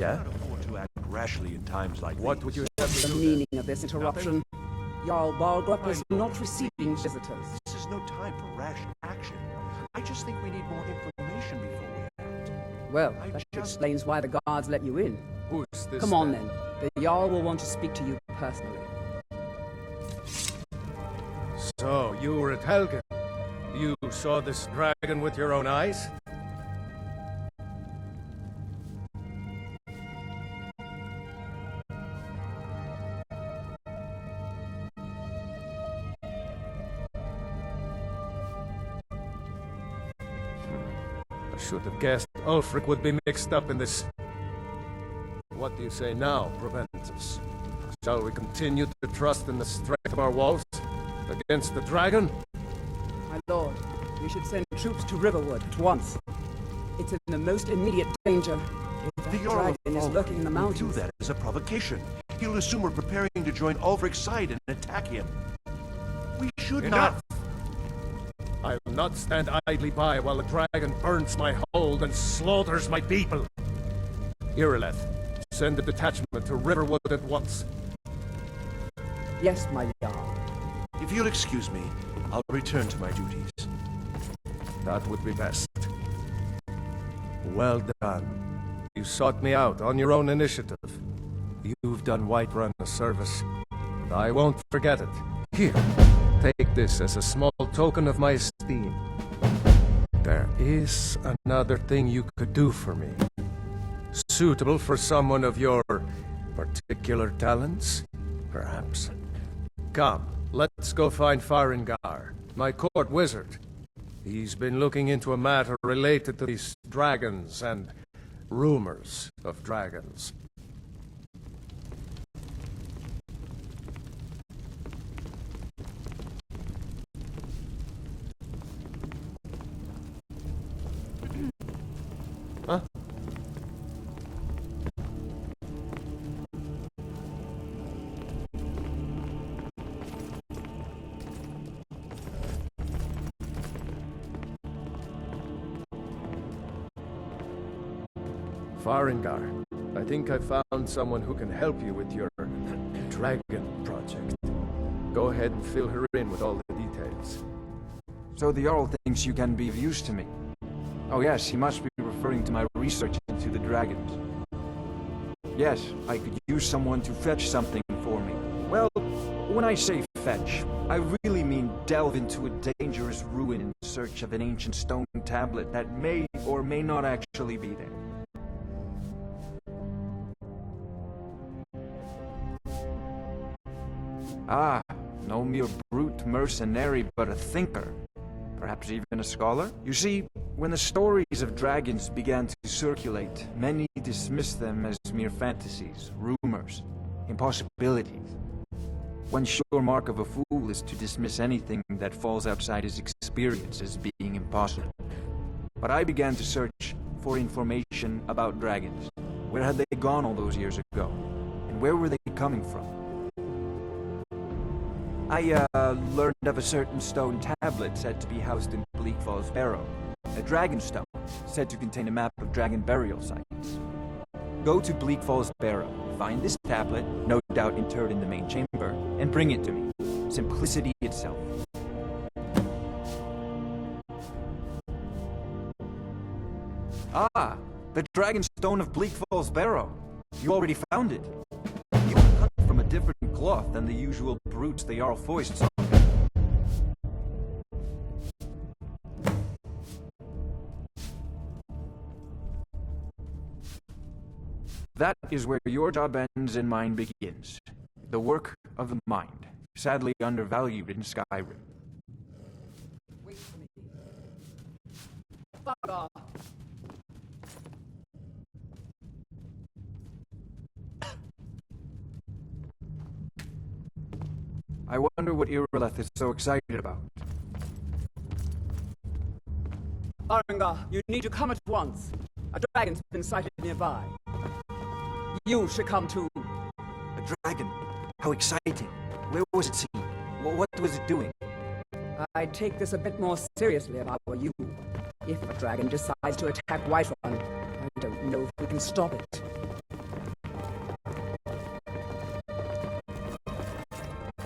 Yeah? cannot afford to act rashly in times like What these. would you What's the meaning of this interruption? Jarl Balgrup is not receiving visitors. This is no time for rash action. I just think we need more information before we act. Well, that explains why the guards let you in. Who's this? Come on then. The Jarl will want to speak to you personally. So, you were at Helgen. You saw this dragon with your own eyes? I should have guessed Ulfric would be mixed up in this. What do you say now, Proventus? Shall we continue to trust in the strength of our walls against the dragon? My lord, we should send troops to Riverwood at once. It's in the most immediate danger. If The that Jarl of dragon is Ulfric lurking in the will mountains. do that as a provocation. He'll assume we're preparing to join Ulfric's side and attack him. We should Enough! not... I will not stand idly by while the dragon burns my hold and slaughters my people. Irileth, send a detachment to Riverwood at once. Yes, my Jarl. If you'll excuse me, I'll return to my duties. That would be best. Well done. You sought me out on your own initiative. You've done Whiterun a service, and I won't forget it. Here, take this as a small token of my esteem. There is another thing you could do for me. Suitable for someone of your particular talents, perhaps. Come, let's go find Farengar, my court wizard. He's been looking into a matter related to these dragons and rumors of dragons. Huh? Farengar, I think I found someone who can help you with your dragon project. Go ahead and fill her in with all the details. So the Jarl thinks you can be of use to me. Oh yes, he must be referring to my research into the dragons. Yes, I could use someone to fetch something for me. Well, when I say fetch, I really mean delve into a dangerous ruin in search of an ancient stone tablet that may or may not actually be there. Ah, no mere brute mercenary, but a thinker. Perhaps even a scholar? You see, when the stories of dragons began to circulate, many dismissed them as mere fantasies, rumors, impossibilities. One sure mark of a fool is to dismiss anything that falls outside his experience as being impossible. But I began to search for information about dragons. Where had they gone all those years ago? And where were they coming from? I learned of a certain stone tablet said to be housed in Bleak Falls Barrow. A dragon stone, said to contain a map of dragon burial sites. Go to Bleak Falls Barrow, find this tablet, no doubt interred in the main chamber, and bring it to me. Simplicity itself. Ah, the dragon stone of Bleak Falls Barrow. You already found it. You cut from a different cloth than the usual brutes the Jarl foists on. That is where your job ends and mine begins. The work of the mind, sadly undervalued in Skyrim. Wait for me. Fuck off. I wonder what Irileth is so excited about. Farengar, you need to come at once. A dragon's been sighted nearby. You should come too. A dragon? How exciting. Where was it seen? What was it doing? I'd take this a bit more seriously if I were you. If a dragon decides to attack Whiterun, I don't know if we can stop it.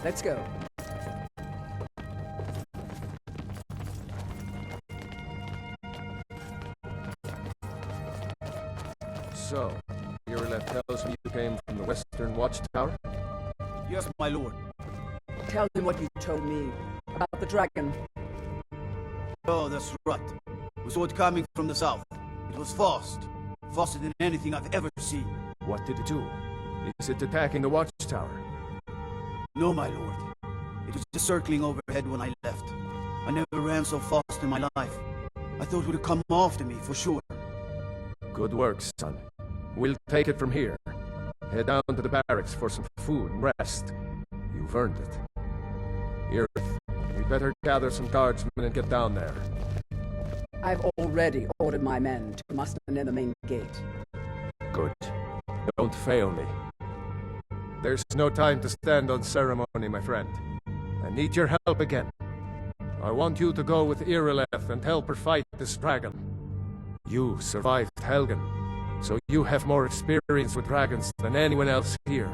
Let's go. So, Irileth tells me you came from the Western Watchtower? Yes, my lord. Tell him what you told me about the dragon. Oh, that's right. We saw it coming from the south. It was fast. Faster than anything I've ever seen. What did it do? Is it attacking the Watchtower? No, my lord. It was just circling overhead when I left. I never ran so fast in my life. I thought it would come after me, for sure. Good work, son. We'll take it from here. Head down to the barracks for some food and rest. You've earned it. Irith, we better gather some guardsmen and get down there. I've already ordered my men to muster near the main gate. Good. Don't fail me. There's no time to stand on ceremony, my friend. I need your help again. I want you to go with Irileth and help her fight this dragon. You survived Helgen, so you have more experience with dragons than anyone else here.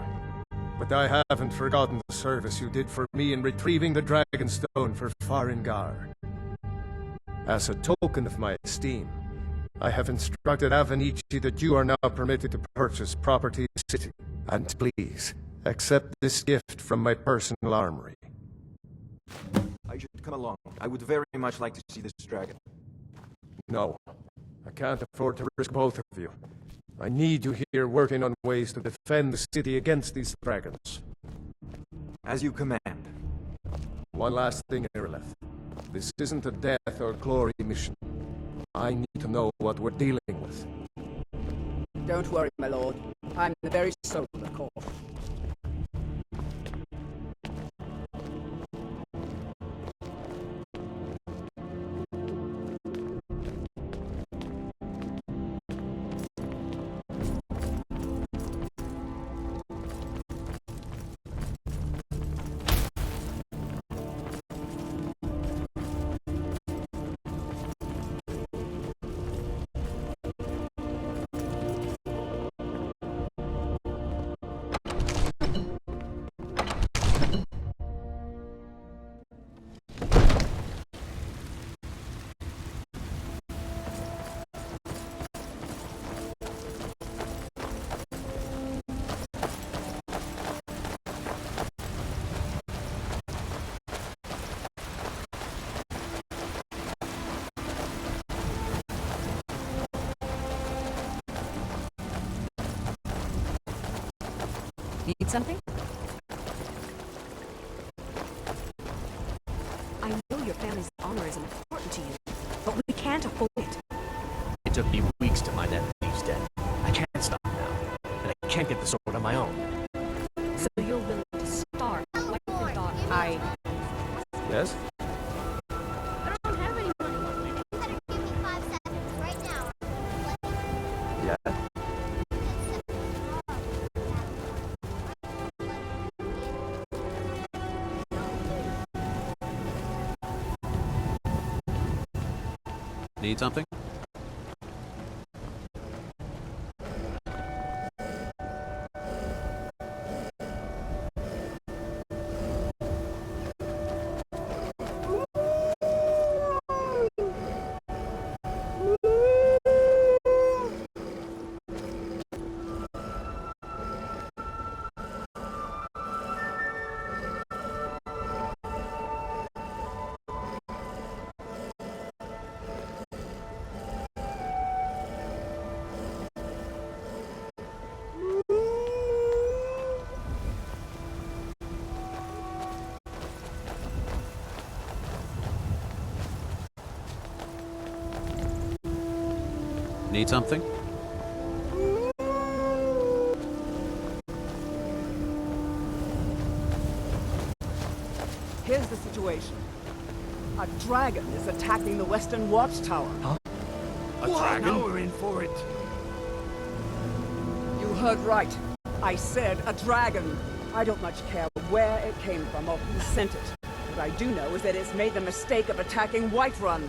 But I haven't forgotten the service you did for me in retrieving the Dragon Stone for Farengar. As a token of my esteem, I have instructed Avenici that you are now permitted to purchase property in the city. And please, accept this gift from my personal armory. I should come along. I would very much like to see this dragon. No, I can't afford to risk both of you. I need you here working on ways to defend the city against these dragons. As you command. One last thing, Irileth. This isn't a death or glory mission. I need to know what we're dealing with. Don't worry, my lord. I'm the very soul of the court. Need something? I know your family's honor is important to you, but we can't afford it. It took me weeks to find that thief's den. I can't stop now, and I can't get the sword on my own. So you're willing to starve like your daughter? Yes? I don't have any money. You better give me 5 seconds right now. Yeah? Need something? Need something? Here's the situation. A dragon is attacking the Western Watchtower. A dragon? Now we're in for it. You heard right. I said a dragon. I don't much care where it came from or who sent it. What I do know is that it's made the mistake of attacking Whiterun.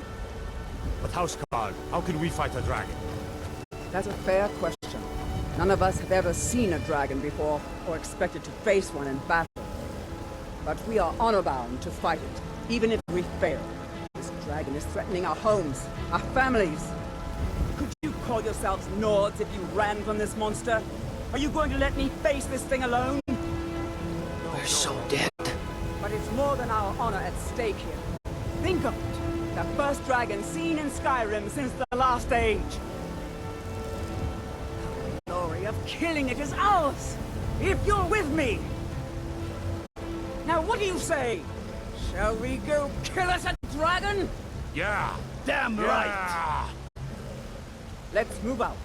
But Houseguard, how can we fight a dragon? That's a fair question. None of us have ever seen a dragon before, or expected to face one in battle. But we are honor-bound to fight it, even if we fail. This dragon is threatening our homes, our families. Could you call yourselves Nords if you ran from this monster? Are you going to let me face this thing alone? We're so dead. But it's more than our honor at stake here. Think of it. The first dragon seen in Skyrim since the last age. The glory of killing it is ours, if you're with me. Now what do you say? Shall we go kill us a dragon? Yeah! Damn right! Yeah! Let's move out.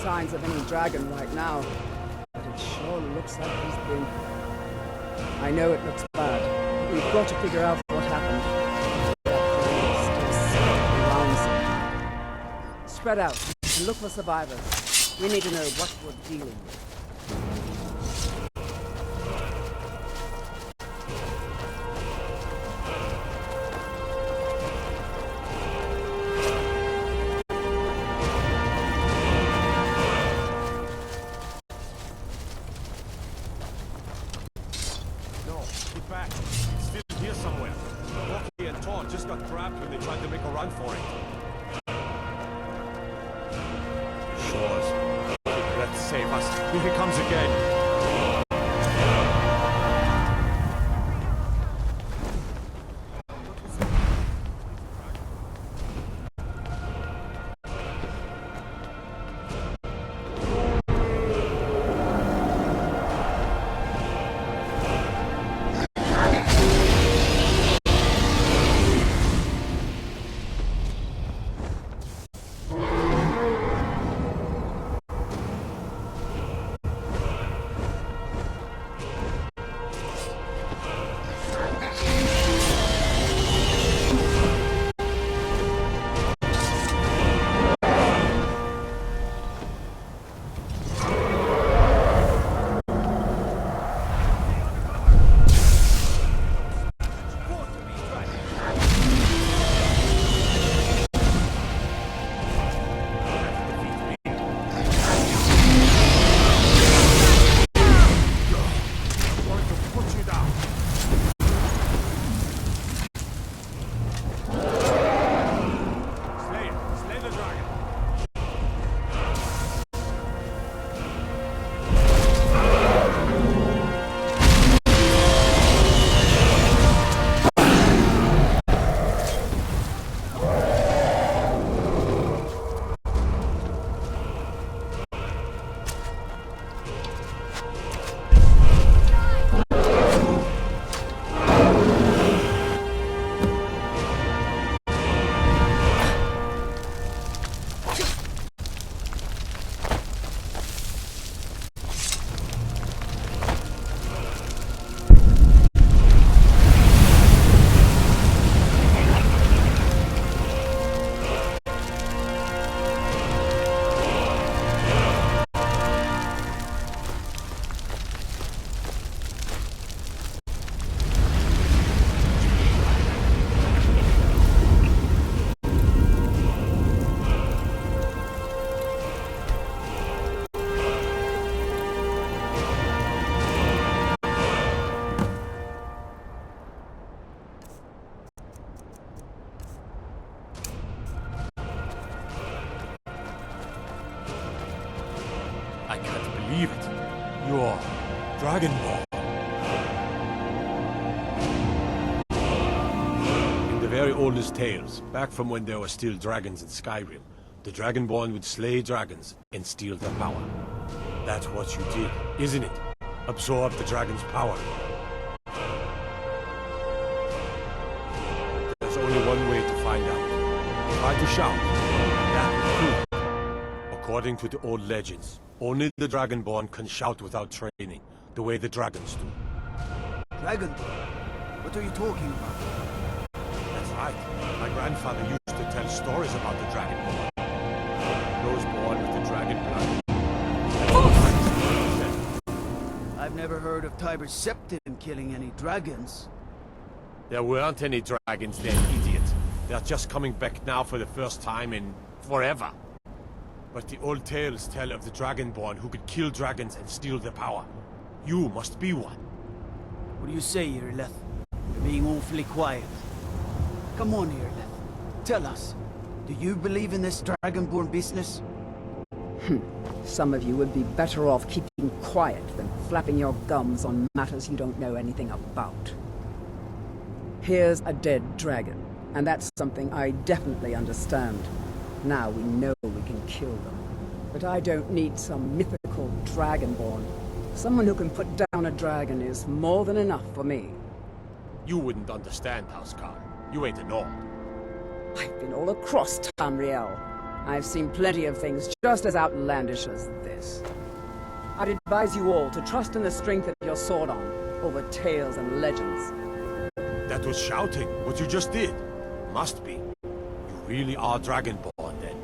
Signs of any dragon right now, but it sure looks like he's been. I know it looks bad. We've got to figure out what happened. That dragon is still circling around. Spread out and look for survivors. We need to know what we're dealing with. Save us. Here he comes again. I can't believe it. You're Dragon Ball. In the very oldest tales, back from when there were still dragons in Skyrim, the Dragonborn would slay dragons and steal their power. That's what you did, isn't it? Absorb the dragon's power. There's only one way to find out. Try to shout. That will prove it. According to the old legends, only the Dragonborn can shout without training, the way the dragons do. Dragon? What are you talking about? That's right. My grandfather used to tell stories about the Dragonborn. Those born with the dragon blood. I've never heard of Tiber Septim killing any dragons. There weren't any dragons then, idiot. They're just coming back now for the first time in forever. But the old tales tell of the Dragonborn who could kill dragons and steal their power. You must be one. What do you say, Irleth? You're being awfully quiet. Come on, Irleth. Tell us. Do you believe in this Dragonborn business? Some of you would be better off keeping quiet than flapping your gums on matters you don't know anything about. Here's a dead dragon, and that's something I definitely understand. Now we know we can kill them. But I don't need some mythical Dragonborn. Someone who can put down a dragon is more than enough for me. You wouldn't understand, Housecarl. You ain't a Nord. I've been all across Tamriel. I've seen plenty of things just as outlandish as this. I'd advise you all to trust in the strength of your sword arm over tales and legends. That was shouting, what you just did. Must be. You really are Dragonborn, then.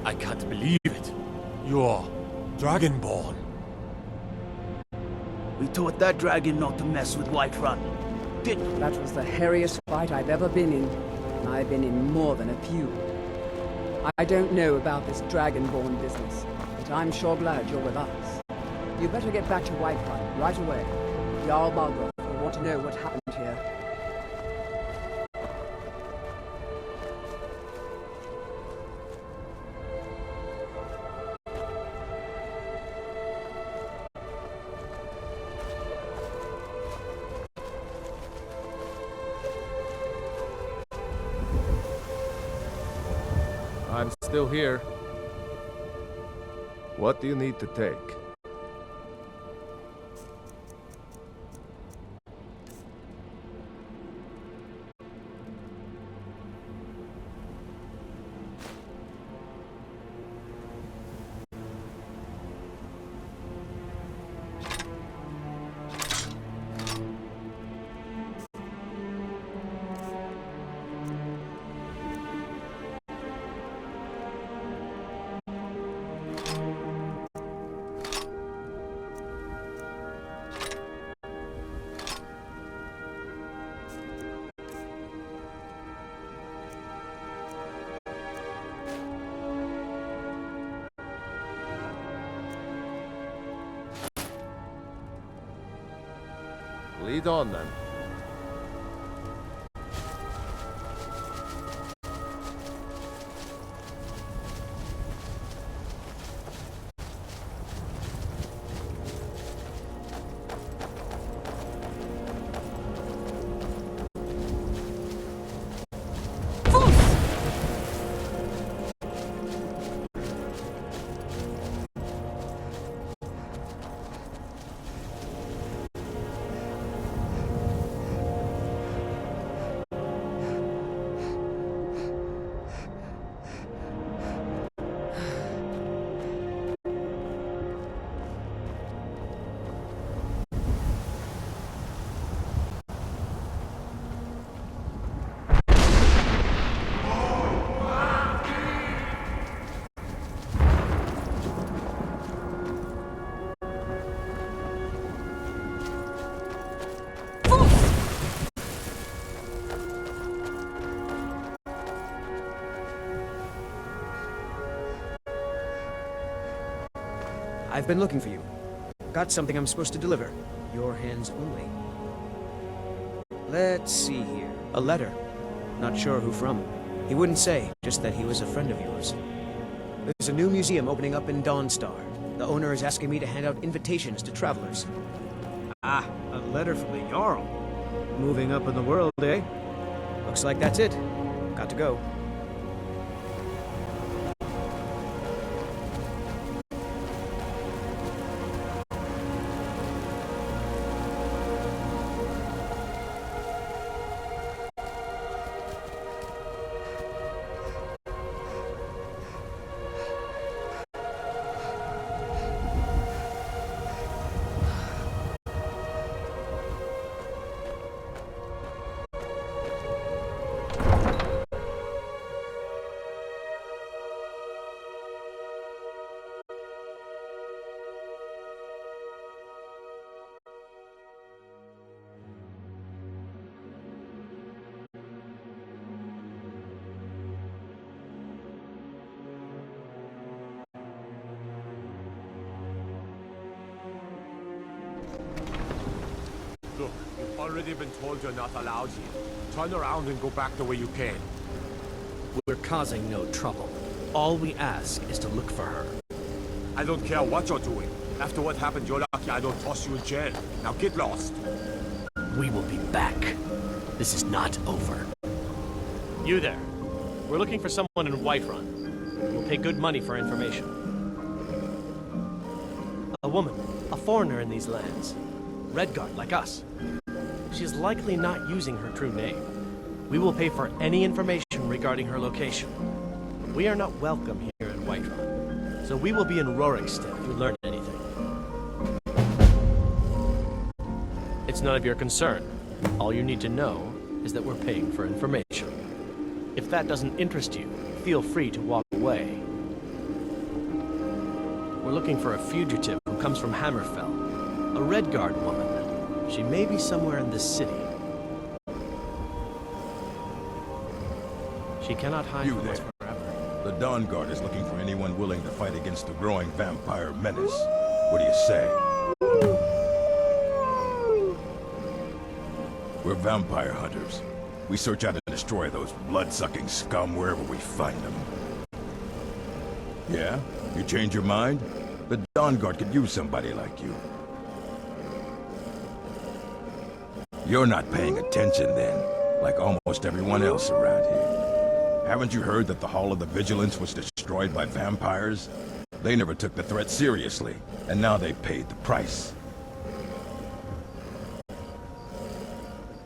I can't believe it. You're Dragonborn. We taught that dragon not to mess with Whiterun, didn't we? That was the hairiest fight I've ever been in, and I've been in more than a few. I don't know about this Dragonborn business, but I'm sure glad you're with us. You better get back to Whiterun right away. Jarl Balgruuf will want to know what happened here. I'm still here. What do you need to take? Lead on, then. I've been looking for you. Got something I'm supposed to deliver. Your hands only. Let's see here. A letter. Not sure who from. He wouldn't say, just that he was a friend of yours. There's a new museum opening up in Dawnstar. The owner is asking me to hand out invitations to travelers. Ah, a letter from the Jarl. Moving up in the world, eh? Looks like that's it. Got to go. Look, you've already been told you're not allowed here. Turn around and go back the way you came. We're causing no trouble. All we ask is to look for her. I don't care what you're doing. After what happened, you're lucky I don't toss you in jail. Now get lost. We will be back. This is not over. You there. We're looking for someone in Whiterun. We'll pay good money for information. A woman, a foreigner in these lands. Redguard, like us. She's likely not using her true name. We will pay for any information regarding her location. We are not welcome here in Whiterun, so we will be in Rorikstead if you learn anything. It's none of your concern. All you need to know is that we're paying for information. If that doesn't interest you, feel free to walk away. We're looking for a fugitive who comes from Hammerfell, a Redguard woman. She may be somewhere in this city. She cannot hide You from us there. forever. The Dawn Guard is looking for anyone willing to fight against the growing vampire menace. What do you say? We're vampire hunters. We search out and destroy those blood-sucking scum wherever we find them. Yeah? You change your mind? The Dawn Guard could use somebody like you. You're not paying attention then, like almost everyone else around here. Haven't you heard that the Hall of the Vigilance was destroyed by vampires? They never took the threat seriously, and now they paid the price.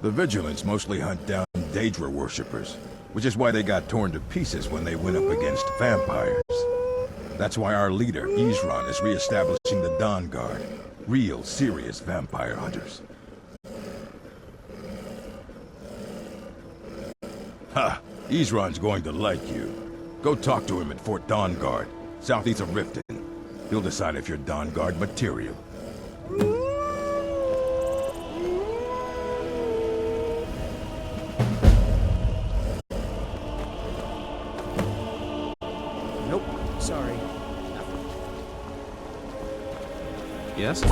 The Vigilance mostly hunt down Daedra worshippers, which is why they got torn to pieces when they went up against vampires. That's why our leader, Isran, is re-establishing the Dawn Guard. Real, serious vampire hunters. Ha! Isran's going to like you. Go talk to him at Fort Dawn Guard, southeast of Riften. He'll decide if you're Dawn Guard material. Nope, sorry. Yes?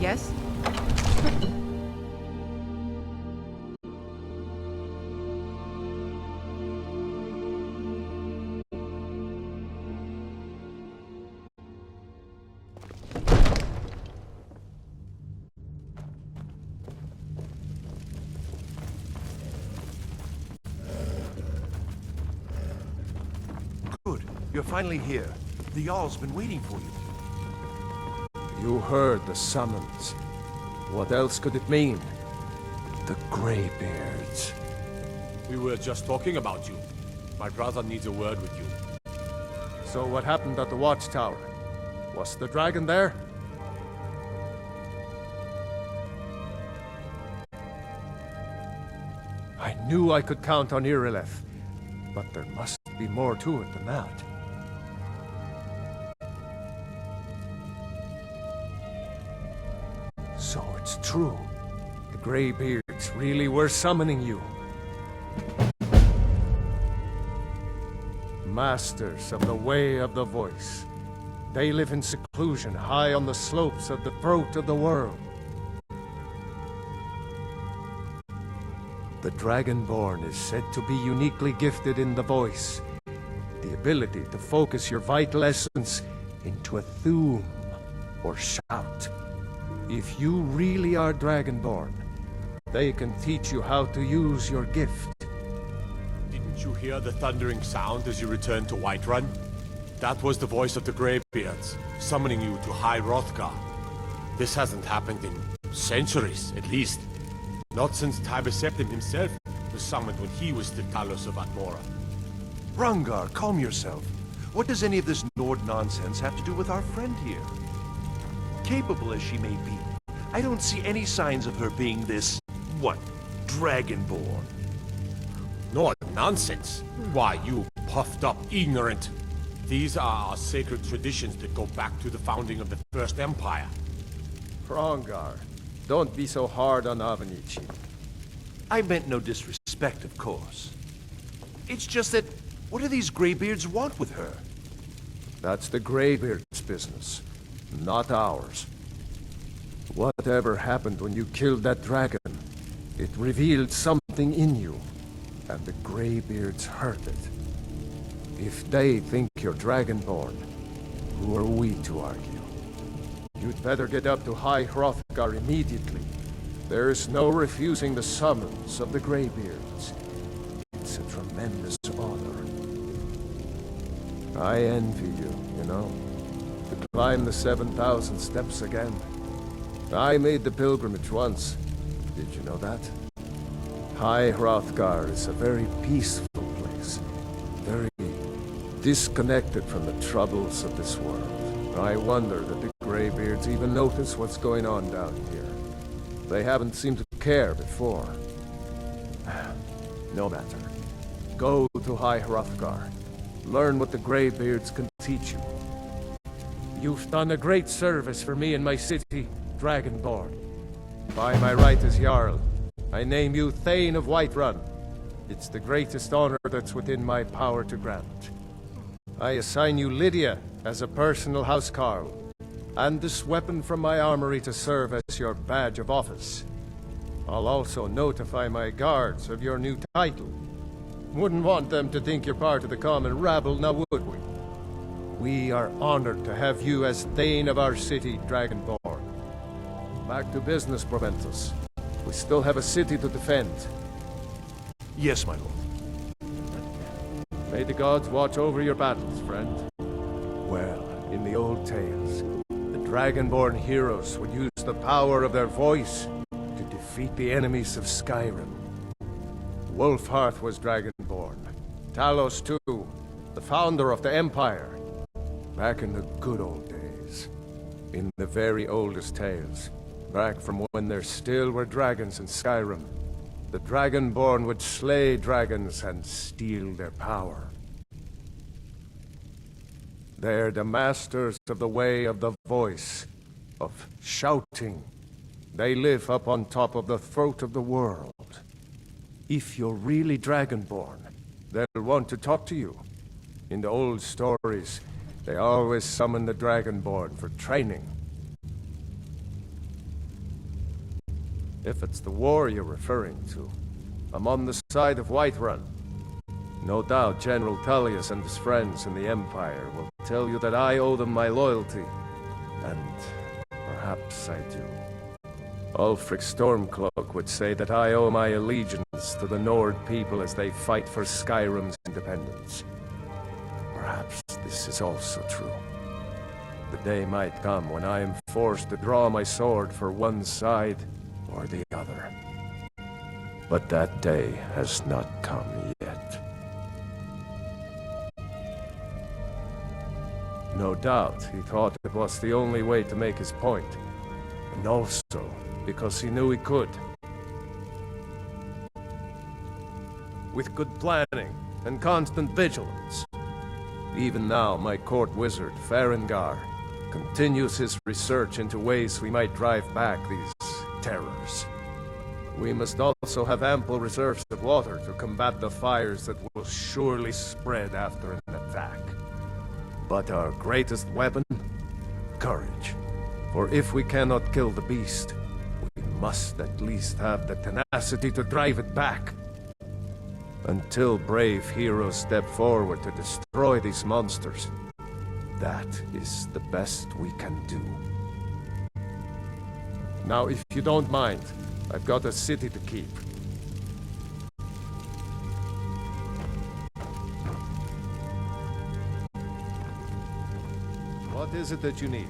Yes? Good. You're finally here. The Jarl's been waiting for you. You heard the summons. What else could it mean? The Greybeards. We were just talking about you. My brother needs a word with you. So what happened at the watchtower? Was the dragon there? I knew I could count on Irileth, but there must be more to it than that. So it's true. The Greybeards really were summoning you. Masters of the Way of the Voice. They live in seclusion high on the slopes of the throat of the world. The Dragonborn is said to be uniquely gifted in the voice. The ability to focus your vital essence into a thum or shout. If you really are Dragonborn, they can teach you how to use your gift. Didn't you hear the thundering sound as you returned to Whiterun? That was the voice of the Greybeards, summoning you to High Hrothgar. This hasn't happened in centuries, at least. Not since Tiber Septim himself was summoned when he was the Talos of Atmora. Hrongar, calm yourself. What does any of this Nord nonsense have to do with our friend here? Capable as she may be, I don't see any signs of her being this, what, Dragonborn. Nord nonsense? Why, you puffed up ignorant. These are our sacred traditions that go back to the founding of the First Empire. Hrongar, don't be so hard on Avenichi. I meant no disrespect, of course. It's just that, what do these Greybeards want with her? That's the Greybeards' business, not ours. Whatever happened when you killed that dragon, it revealed something in you, and the Greybeards heard it. If they think you're Dragonborn, who are we to argue? You'd better get up to High Hrothgar immediately. There's no refusing the summons of the Greybeards. It's a tremendous honor. I envy you, you know. To climb the 7,000 steps again. I made the pilgrimage once. Did you know that? High Hrothgar is a very peaceful place. Very disconnected from the troubles of this world. I wonder that the Greybeards even notice what's going on down here. They haven't seemed to care before. No matter. Go to High Hrothgar. Learn what the Greybeards can teach you. You've done a great service for me and my city, Dragonborn. By my right as Jarl, I name you Thane of Whiterun. It's the greatest honor that's within my power to grant. I assign you Lydia as a personal housecarl, and this weapon from my armory to serve as your badge of office. I'll also notify my guards of your new title. Wouldn't want them to think you're part of the common rabble, now would we? We are honored to have you as Thane of our city, Dragonborn. Back to business, Proventus. We still have a city to defend. Yes, my lord. May the gods watch over your battles, friend. Well, in the old tales, the Dragonborn heroes would use the power of their voice to defeat the enemies of Skyrim. Wolfhearth was Dragonborn. Talos too, the founder of the Empire. Back in the good old days. In the very oldest tales. Back from when there still were dragons in Skyrim. The Dragonborn would slay dragons and steal their power. They're the masters of the way of the voice, of shouting. They live up on top of the throat of the world. If you're really Dragonborn, they'll want to talk to you. In the old stories, they always summon the Dragonborn for training. If it's the war you're referring to, I'm on the side of Whiterun. No doubt General Tullius and his friends in the Empire will tell you that I owe them my loyalty. And perhaps I do. Ulfric Stormcloak would say that I owe my allegiance to the Nord people as they fight for Skyrim's independence. Perhaps this is also true. The day might come when I am forced to draw my sword for one side or the other. But that day has not come yet. No doubt he thought it was the only way to make his point, and also because he knew he could. With good planning and constant vigilance. Even now, my court wizard, Farengar, continues his research into ways we might drive back these terrors. We must also have ample reserves of water to combat the fires that will surely spread after an attack. But our greatest weapon? Courage. For if we cannot kill the beast, we must at least have the tenacity to drive it back. Until brave heroes step forward to destroy these monsters, that is the best we can do. Now, if you don't mind, I've got a city to keep. What is it that you need?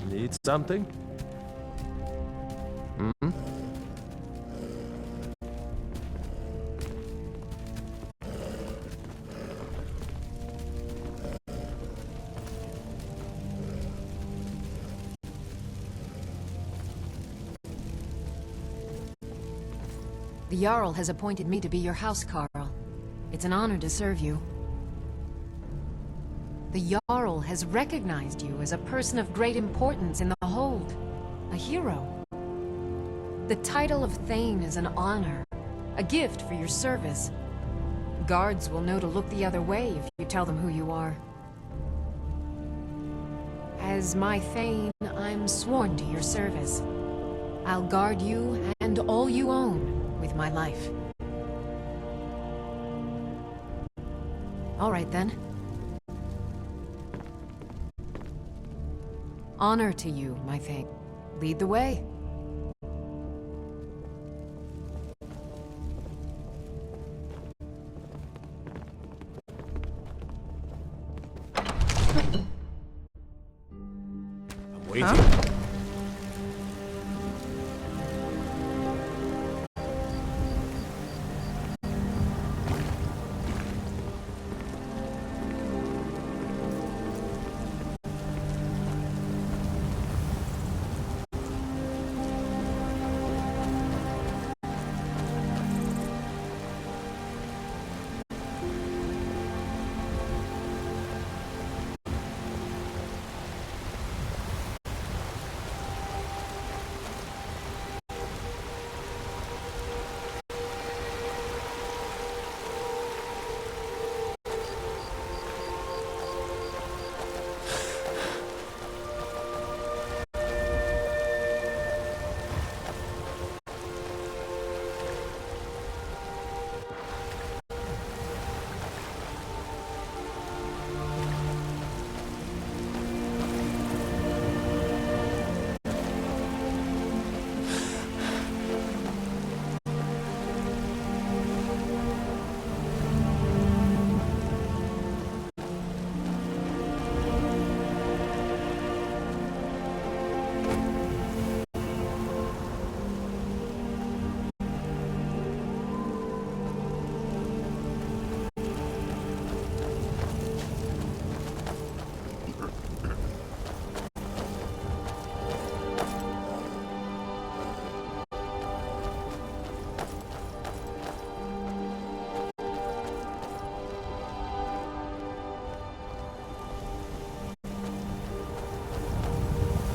Need something? Hmm? The Jarl has appointed me to be your housecarl. It's an honor to serve you. The Jarl has recognized you as a person of great importance in the Hold. A hero. The title of Thane is an honor. A gift for your service. Guards will know to look the other way if you tell them who you are. As my Thane, I'm sworn to your service. I'll guard you and all you own with my life. All right then. Honor to you, my Thane. Lead the way. I'm waiting.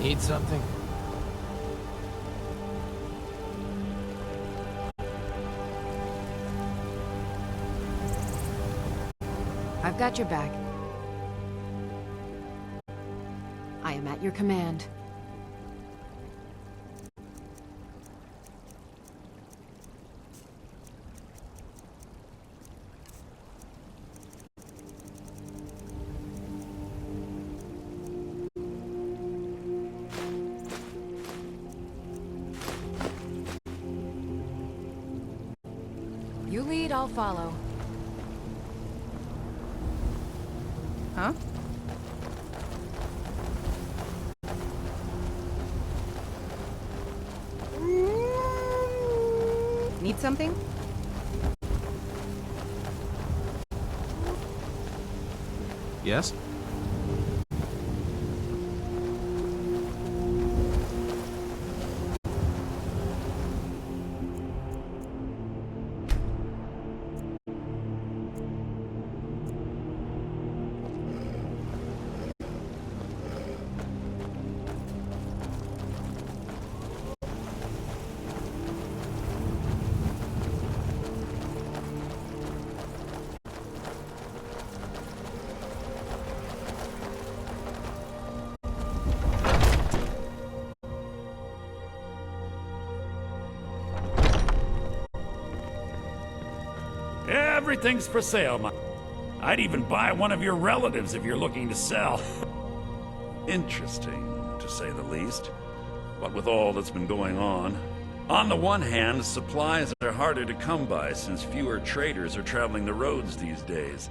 Need something? I've got your back. I am at your command. You lead, I'll follow. Huh? Need something? Yes? Everything's for sale, I'd even buy one of your relatives if you're looking to sell. Interesting, to say the least. What with all that's been going on. On the one hand, supplies are harder to come by since fewer traders are traveling the roads these days.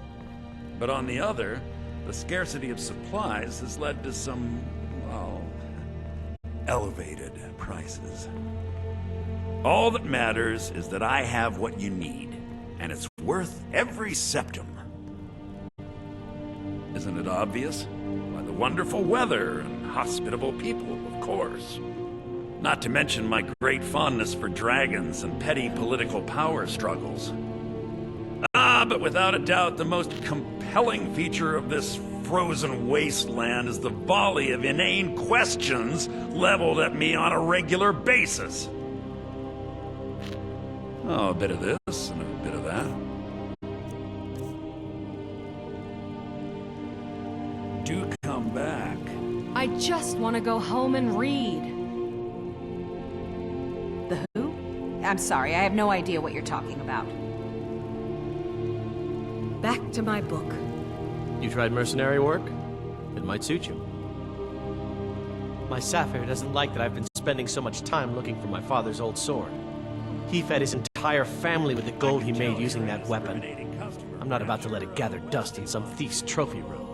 But on the other, the scarcity of supplies has led to some, well, elevated prices. All that matters is that I have what you need. And it's worth every septum. Isn't it obvious? By the wonderful weather and hospitable people, of course. Not to mention my great fondness for dragons and petty political power struggles. But without a doubt, the most compelling feature of this frozen wasteland is the volley of inane questions leveled at me on a regular basis. Oh, a bit of this and a bit of that. Do come back. I just want to go home and read. The who? I'm sorry, I have no idea what you're talking about. Back to my book. You tried mercenary work? It might suit you. My Sapphire doesn't like that I've been spending so much time looking for my father's old sword. He fed his entire family with the gold he made using that weapon. I'm not about to let it gather dust in some thief's trophy room.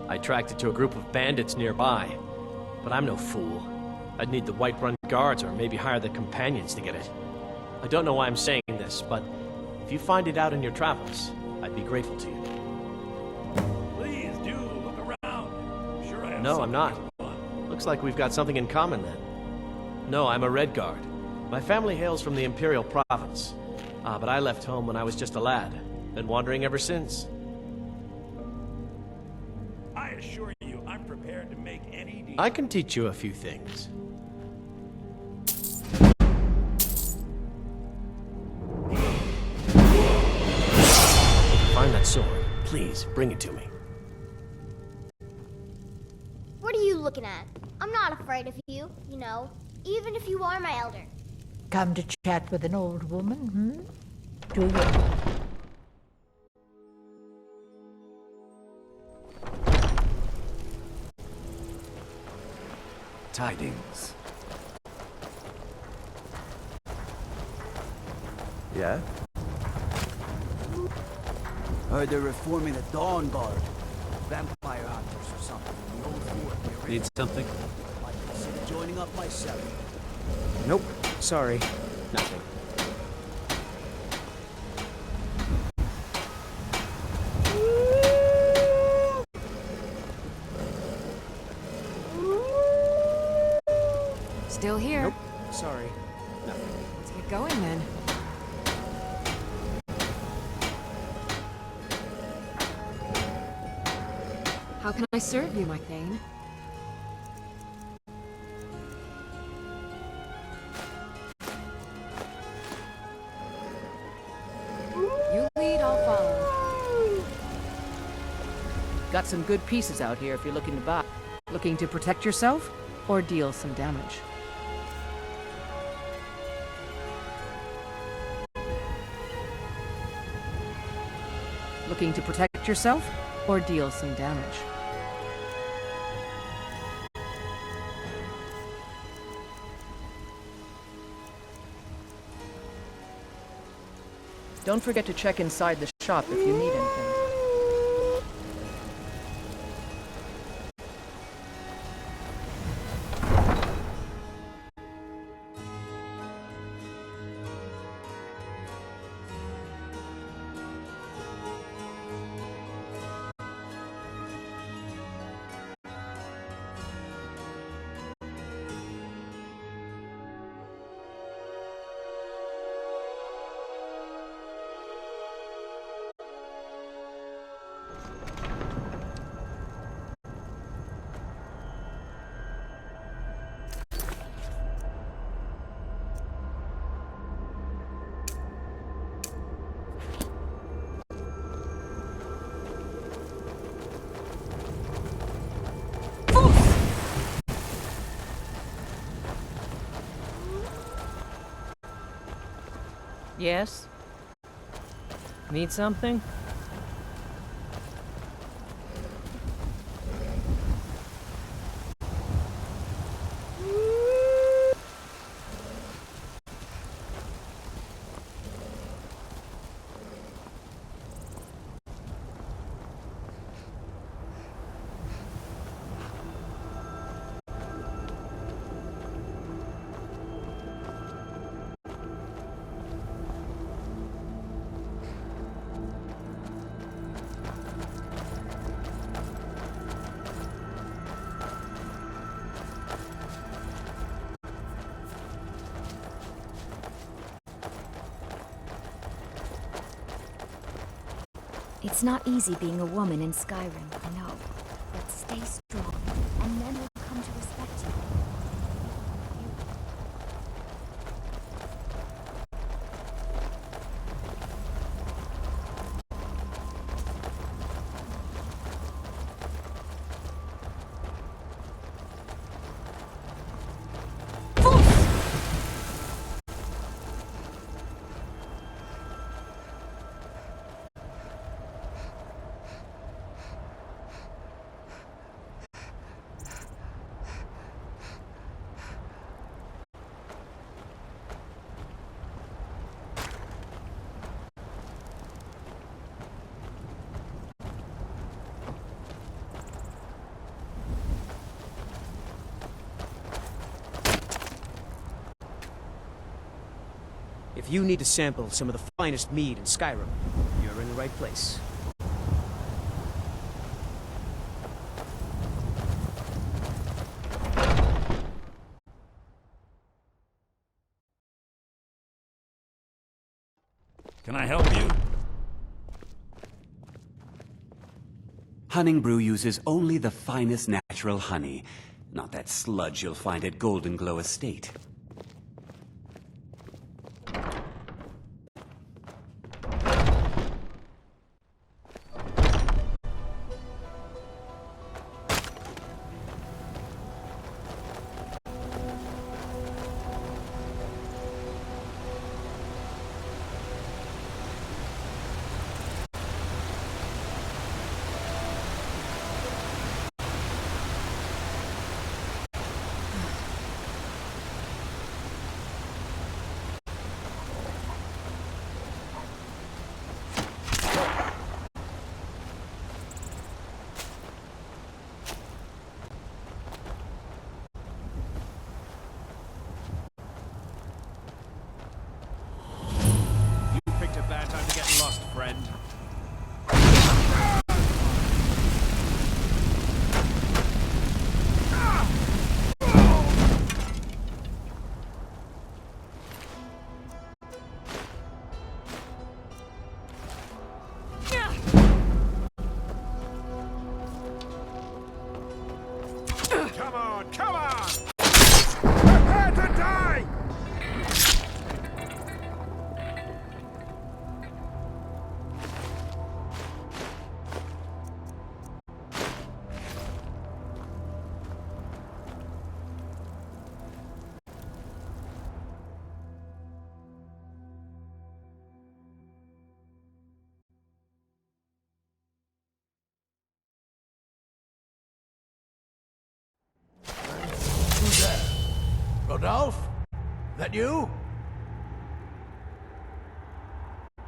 I tracked it to a group of bandits nearby, but I'm no fool. I'd need the Whiterun guards or maybe hire the companions to get it. I don't know why I'm saying this, but if you find it out in your travels, I'd be grateful to you. Please do look around. Sure I have No, I'm not. something. Looks like we've got something in common then. No, I'm a Red Guard. My family hails from the Imperial Province. But I left home when I was just a lad. Been wandering ever since. I assure you, I'm prepared to make any deal. I can teach you a few things. Find that sword. Please, bring it to me. What are you looking at? I'm not afraid of you, you know, even if you are my elder. Come to chat with an old woman, Do you? Tidings. Yeah? Heard they're reforming the Dawn Guard. Vampire hunters or something in the old fort. Need something? Might consider joining up myself. Nope. Sorry. Nothing. Still here. Nope. Sorry. Nothing. Let's get going then. How can I serve you, my Thane? You lead, I'll follow. Got some good pieces out here if you're looking to buy. Looking to protect yourself or deal some damage? Looking to protect yourself or deal some damage? Don't forget to check inside the shop if you need anything. Yes? Need something? It's not easy being a woman in Skyrim, I know. But stay strong, and men will come to respect you. If you need to sample some of the finest mead in Skyrim, you're in the right place. Can I help you? Hunning Brew uses only the finest natural honey, not that sludge you'll find at Golden Glow Estate. Rodolphe? That you?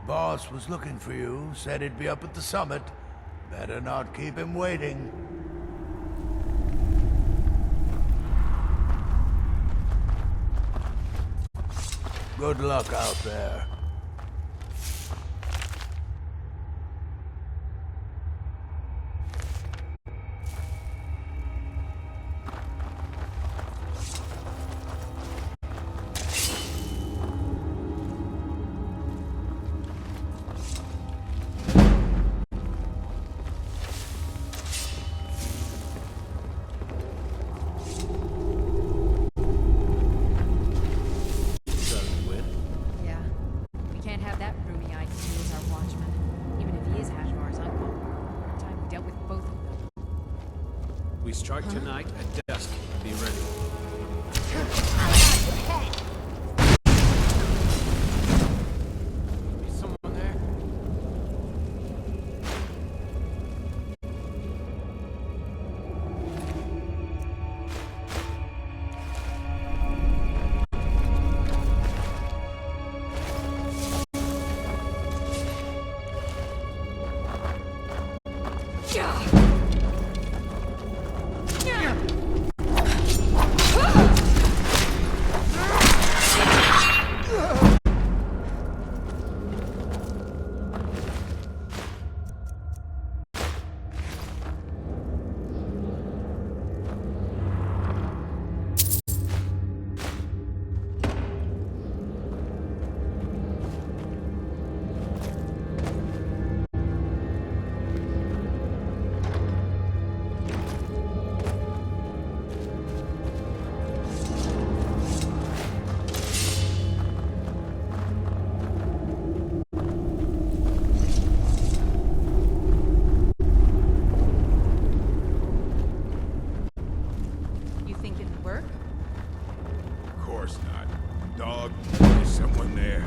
Boss was looking for you, said he'd be up at the summit. Better not keep him waiting. Good luck out there. Yeah. We can't have that roomy-eyed fool as our watchman. Even if he is Hashvar's uncle. Every time we dealt with both of them. We strike tonight at dusk. Be ready. Is someone there? You think it'd work? Of course not. Dog, there's someone there.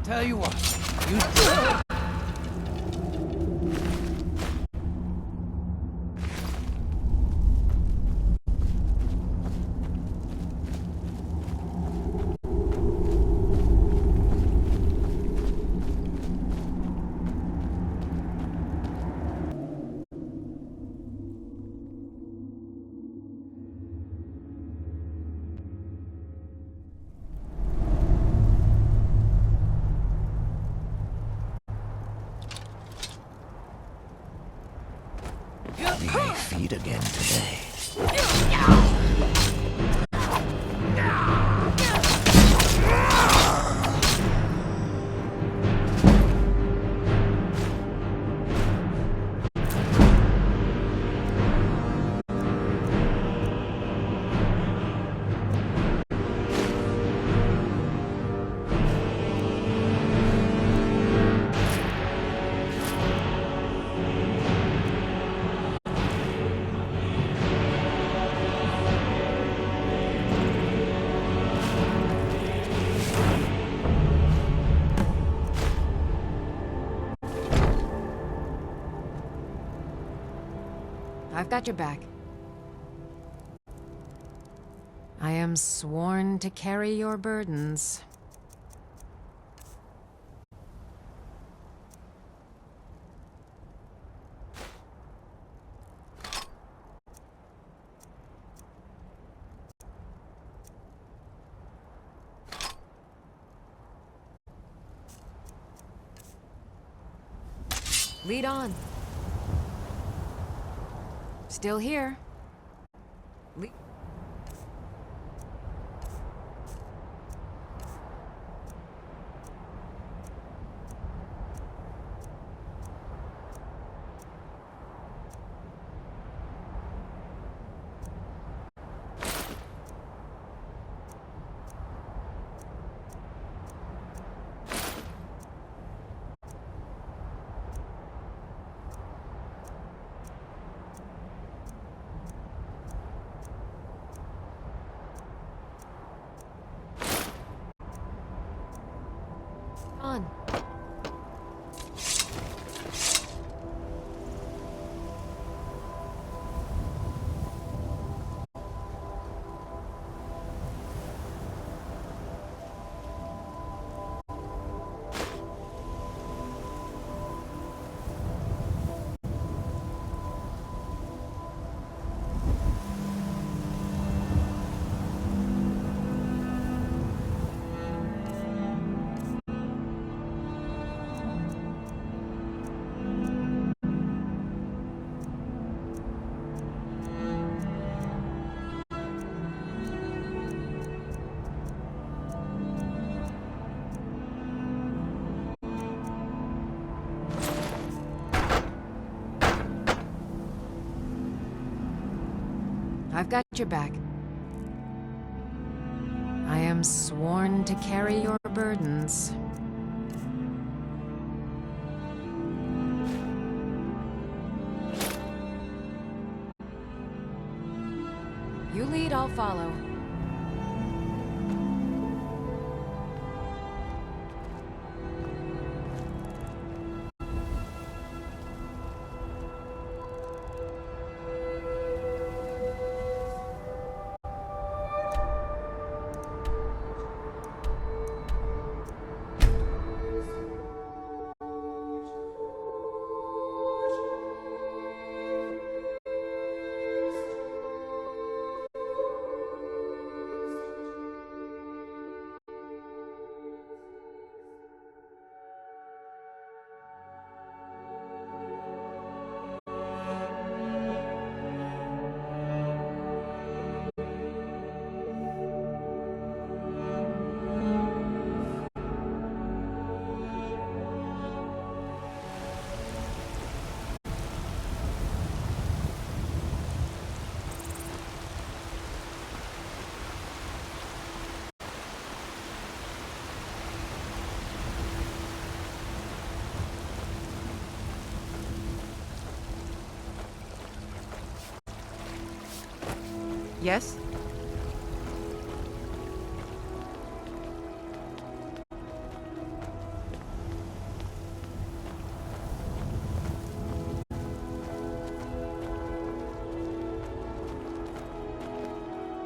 Tell you what, you... We may feed again today. I've got your back. I am sworn to carry your burdens. Lead on. Still here. On. I've got your back. I am sworn to carry your burdens. You lead, I'll follow. Yes?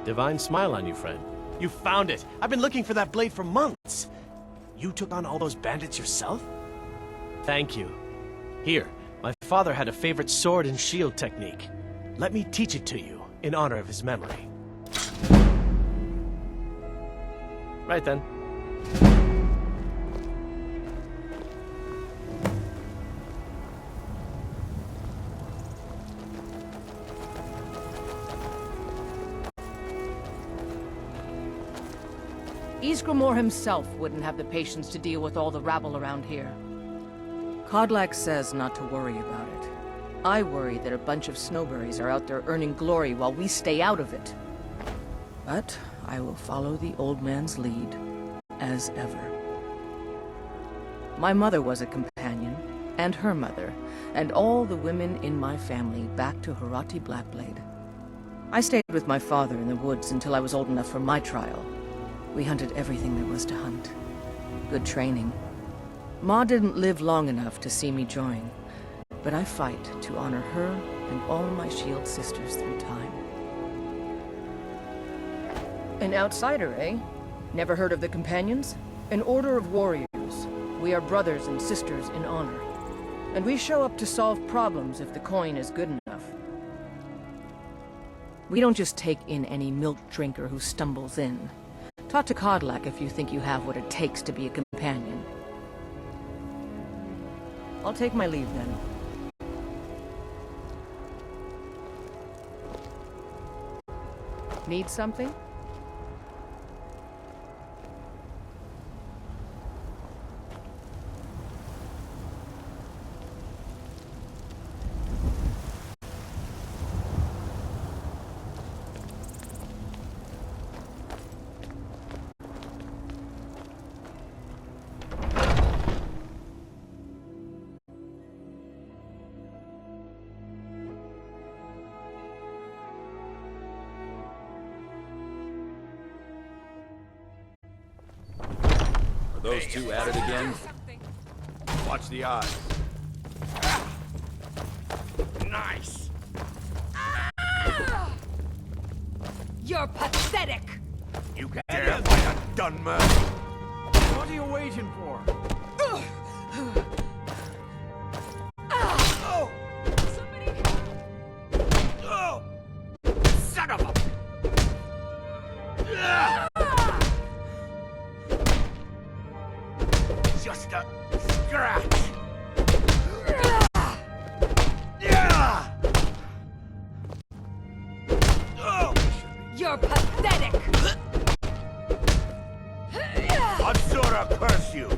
Divine smile on you, friend. You found it! I've been looking for that blade for months! You took on all those bandits yourself? Thank you. Here, my father had a favorite sword and shield technique. Let me teach it to you, in honor of his memory. Right then. Ysgramor himself wouldn't have the patience to deal with all the rabble around here. Kodlak says not to worry about it. I worry that a bunch of snowberries are out there earning glory while we stay out of it. But I will follow the old man's lead, as ever. My mother was a companion, and her mother, and all the women in my family back to Harati Blackblade. I stayed with my father in the woods until I was old enough for my trial. We hunted everything there was to hunt. Good training. Ma didn't live long enough to see me join, but I fight to honor her and all my shield sisters through time. An outsider, eh? Never heard of the Companions? An order of warriors. We are brothers and sisters in honor. And we show up to solve problems if the coin is good enough. We don't just take in any milk drinker who stumbles in. Talk to Kodlak if you think you have what it takes to be a companion. I'll take my leave then. Need something? Those two at it again? Watch the eyes. Nice! You're pathetic! You dare fight a done man? What are you waiting for? Son of a... Just a scratch! You're pathetic! Absura, curse you!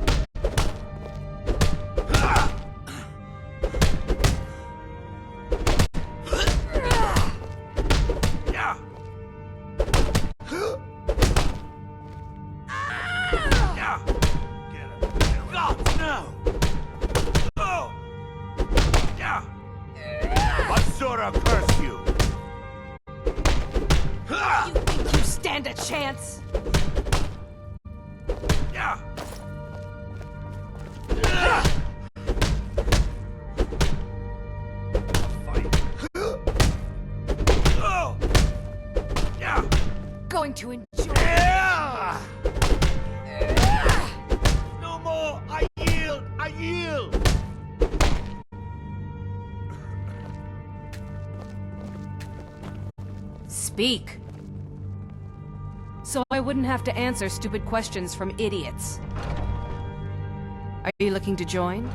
Absura, curse you! You think you stand a chance? Going to enjoy. No more! I yield! I yield! Speak. So I wouldn't have to answer stupid questions from idiots. Are you looking to join?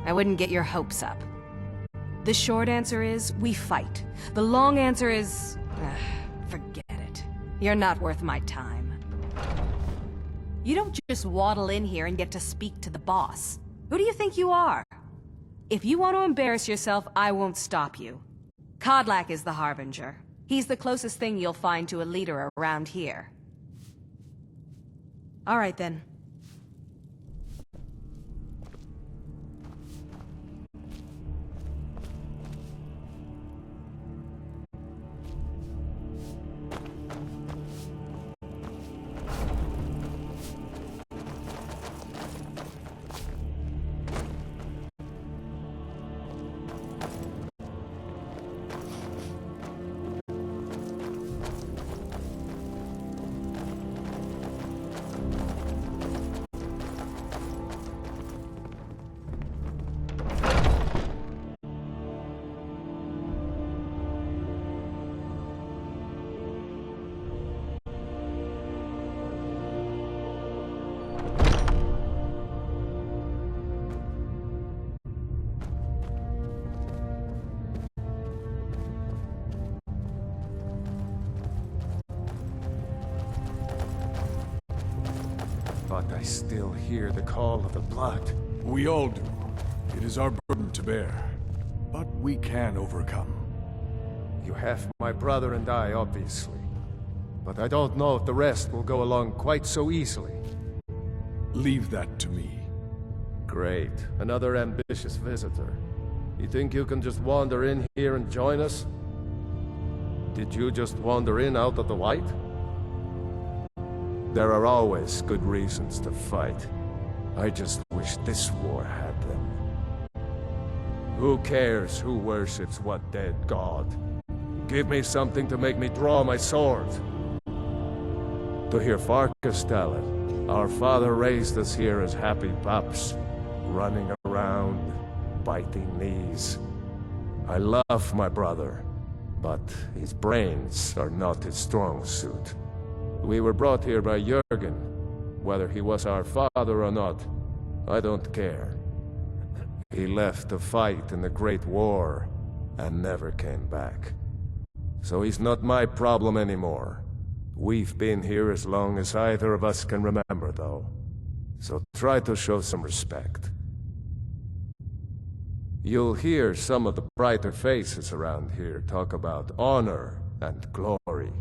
I wouldn't get your hopes up. The short answer is, we fight. The long answer is... forget it. You're not worth my time. You don't just waddle in here and get to speak to the boss. Who do you think you are? If you want to embarrass yourself, I won't stop you. Kodlak is the Harbinger. He's the closest thing you'll find to a leader around here. All right, then. But I still hear the call of the blood. We all do. It is our burden to bear. But we can overcome. You have my brother and I, obviously. But I don't know if the rest will go along quite so easily. Leave that to me. Great. Another ambitious visitor. You think you can just wander in here and join us? Did you just wander in out of the white? There are always good reasons to fight. I just wish this war had them. Who cares who worships what dead god? Give me something to make me draw my sword. To hear Farkas tell it, our father raised us here as happy pups, running around, biting knees. I love my brother, but his brains are not his strong suit. We were brought here by Jürgen. Whether he was our father or not, I don't care. He left to fight in the Great War and never came back. So he's not my problem anymore. We've been here as long as either of us can remember, though. So try to show some respect. You'll hear some of the brighter faces around here talk about honor and glory.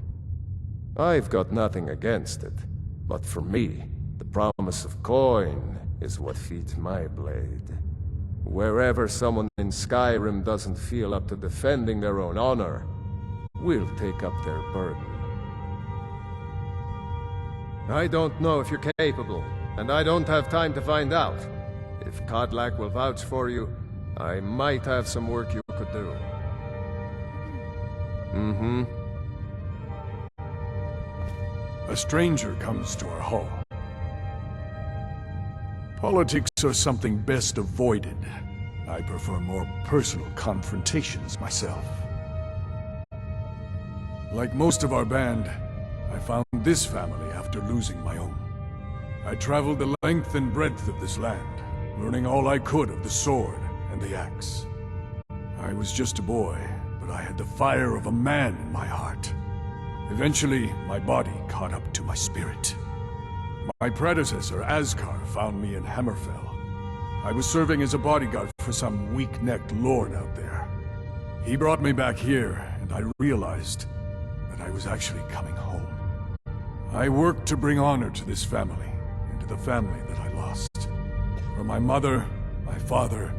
I've got nothing against it, but for me, the promise of coin is what feeds my blade. Wherever someone in Skyrim doesn't feel up to defending their own honor, we'll take up their burden. I don't know if you're capable, and I don't have time to find out. If Kodlak will vouch for you, I might have some work you could do. Mm-hmm. A stranger comes to our hall. Politics are something best avoided. I prefer more personal confrontations myself. Like most of our band, I found this family after losing my own. I traveled the length and breadth of this land, learning all I could of the sword and the axe. I was just a boy, but I had the fire of a man in my heart. Eventually, my body caught up to my spirit. My predecessor, Askar, found me in Hammerfell. I was serving as a bodyguard for some weak-necked lord out there. He brought me back here, and I realized that I was actually coming home. I worked to bring honor to this family, and to the family that I lost. For my mother, my father,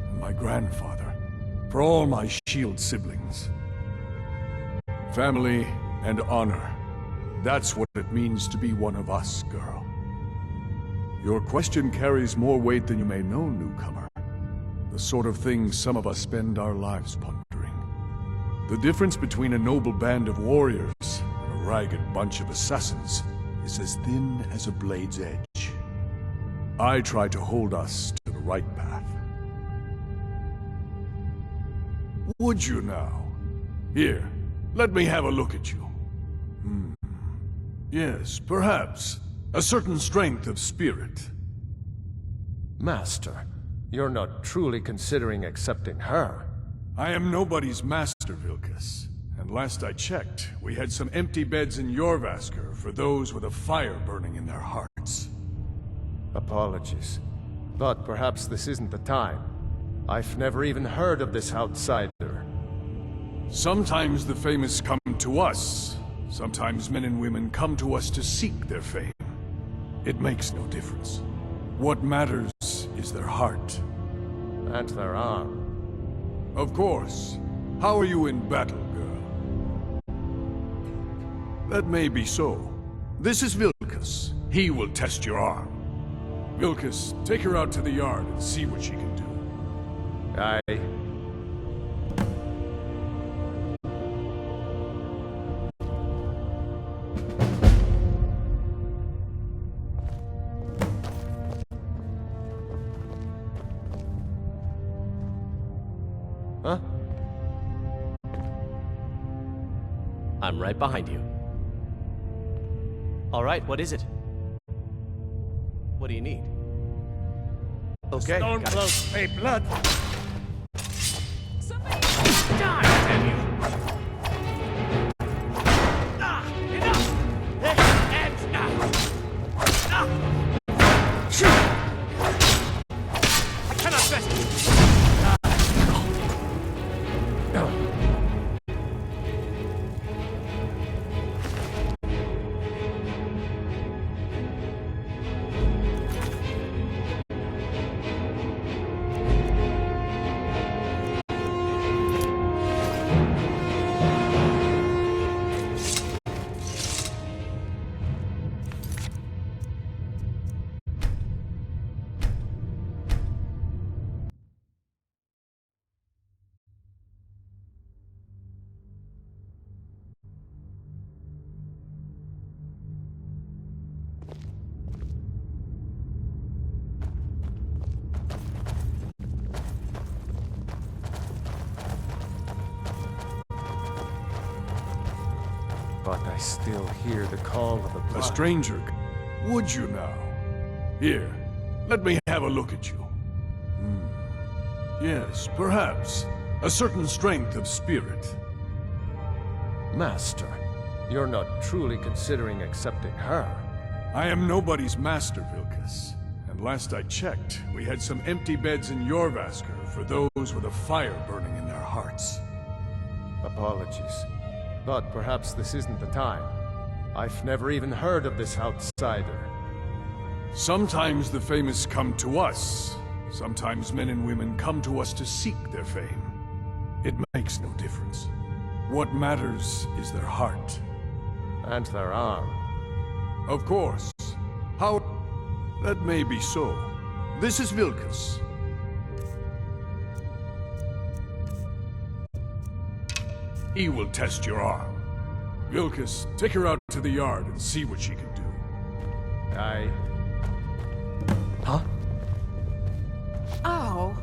and my grandfather. For all my shield siblings. Family and honor. That's what it means to be one of us, girl. Your question carries more weight than you may know, newcomer. The sort of thing some of us spend our lives pondering. The difference between a noble band of warriors and a ragged bunch of assassins is as thin as a blade's edge. I try to hold us to the right path. Would you now? Here, let me have a look at you. Yes, perhaps. A certain strength of spirit. Master, you're not truly considering accepting her. I am nobody's master, Vilkas. And last I checked, we had some empty beds in Jorvaskr for those with a fire burning in their hearts. Apologies. But perhaps this isn't the time. I've never even heard of this outsider. Sometimes the famous come to us. Sometimes men and women come to us to seek their fame. It makes no difference. What matters is their heart. And their arm. Of course. How are you in battle, girl? That may be so. This is Vilkas. He will test your arm. Vilkas, take her out to the yard and see what she can do. Aye. Huh? I'm right behind you. All right, what is it? What do you need? Okay. Stonecloaks pay blood. God damn you! Enough! This ends now! I cannot face it! But I still hear the call of the blood. A stranger. Would you now? Here, let me have a look at you. Yes, perhaps. A certain strength of spirit. Master, you're not truly considering accepting her. I am nobody's master, Vilkas. And last I checked, we had some empty beds in Jorvaskr for those with a fire burning in their hearts. Apologies. But perhaps this isn't the time. I've never even heard of this outsider. Sometimes the famous come to us. Sometimes men and women come to us to seek their fame. It makes no difference. What matters is their heart. And their arm. Of course. How... That may be so. This is Vilkas. He will test your arm. Vilkas, take her out to the yard and see what she can do. Aye. Huh? Ow!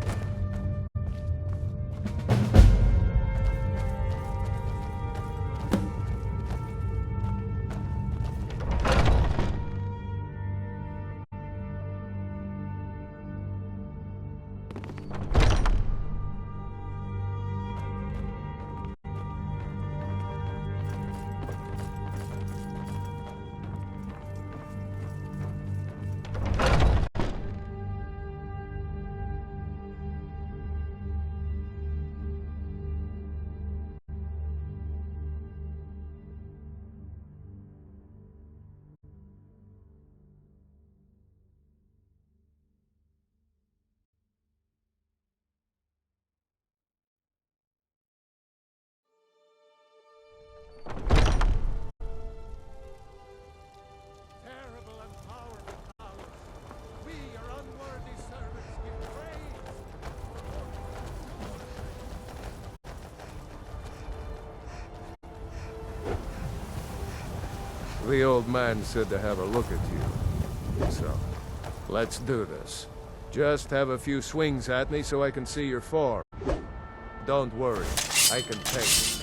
The old man said to have a look at you. So, let's do this. Just have a few swings at me so I can see your form. Don't worry, I can take it.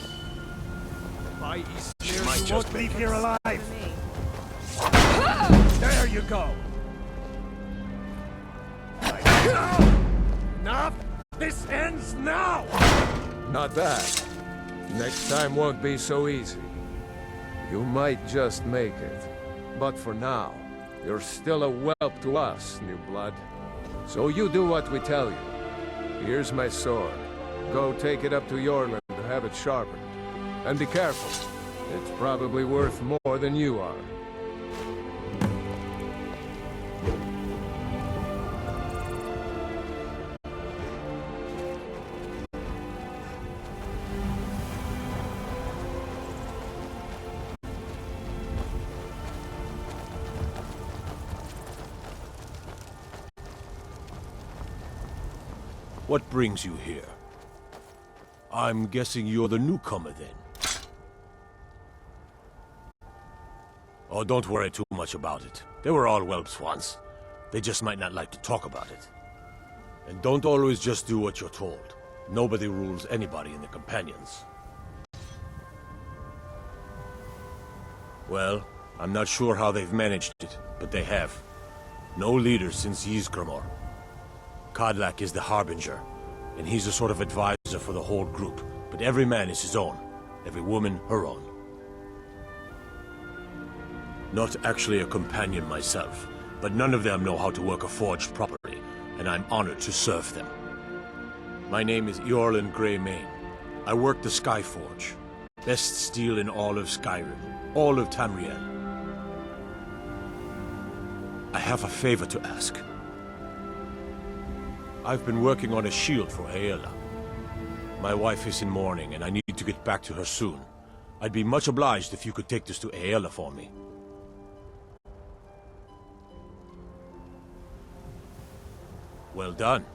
She might just leave here alive. There you go! Enough! This ends now! Not that. Next time won't be so easy. You might just make it. But for now, you're still a whelp to us, new blood. So you do what we tell you. Here's my sword. Go take it up to Yorland to have it sharpened. And be careful. It's probably worth more than you are. What brings you here? I'm guessing you're the newcomer, then. Oh, don't worry too much about it. They were all whelps once. They just might not like to talk about it. And don't always just do what you're told. Nobody rules anybody in the Companions. Well, I'm not sure how they've managed it, but they have. No leader since Ysgramor. Kodlak is the Harbinger, and he's a sort of advisor for the whole group, but every man is his own, every woman her own. Not actually a companion myself, but none of them know how to work a forge properly, and I'm honored to serve them. My name is Eorlund Greymane. I work the Skyforge. Best steel in all of Skyrim, all of Tamriel. I have a favor to ask. I've been working on a shield for Aela. My wife is in mourning, and I need to get back to her soon. I'd be much obliged if you could take this to Aela for me. Well done.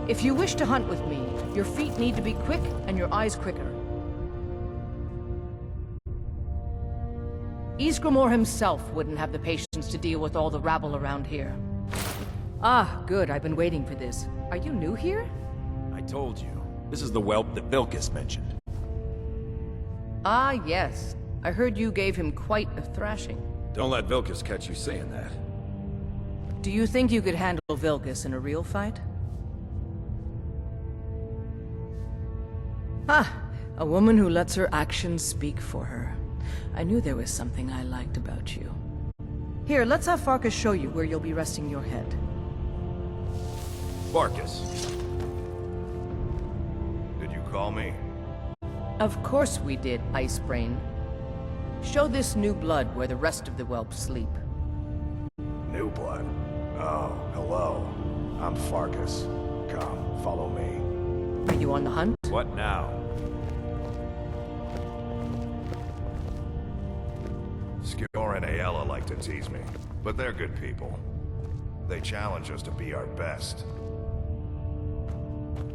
If you wish to hunt with me, your feet need to be quick and your eyes quicker. Ysgramor himself wouldn't have the patience to deal with all the rabble around here. Ah, good. I've been waiting for this. Are you new here? I told you. This is the whelp that Vilkas mentioned. Ah, yes. I heard you gave him quite a thrashing. Don't let Vilkas catch you saying that. Do you think you could handle Vilkas in a real fight? Ah, a woman who lets her actions speak for her. I knew there was something I liked about you. Here, let's have Farkas show you where you'll be resting your head. Farkas. Did you call me? Of course we did, Icebrain. Show this new blood where the rest of the whelps sleep. New blood? Oh, hello. I'm Farkas. Come, follow me. Are you on the hunt? What now? Skjor and Aela like to tease me, but they're good people. They challenge us to be our best.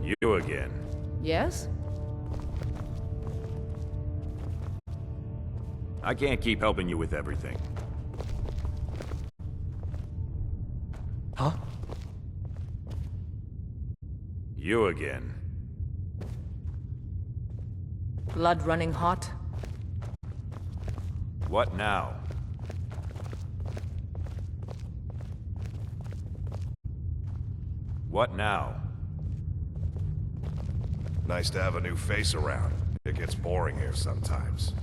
You again. Yes? I can't keep helping you with everything. Huh? You again. Blood running hot? What now? What now? Nice to have a new face around. It gets boring here sometimes.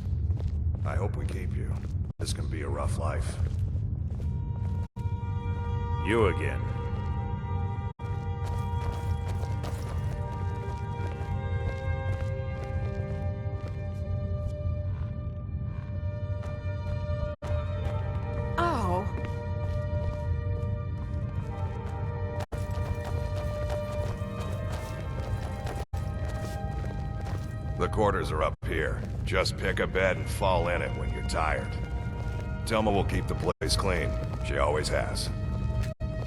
I hope we keep you. This can be a rough life. You again. Oh. The quarters are up here. Just pick a bed and fall in it when you're tired. Telma will keep the place clean. She always has.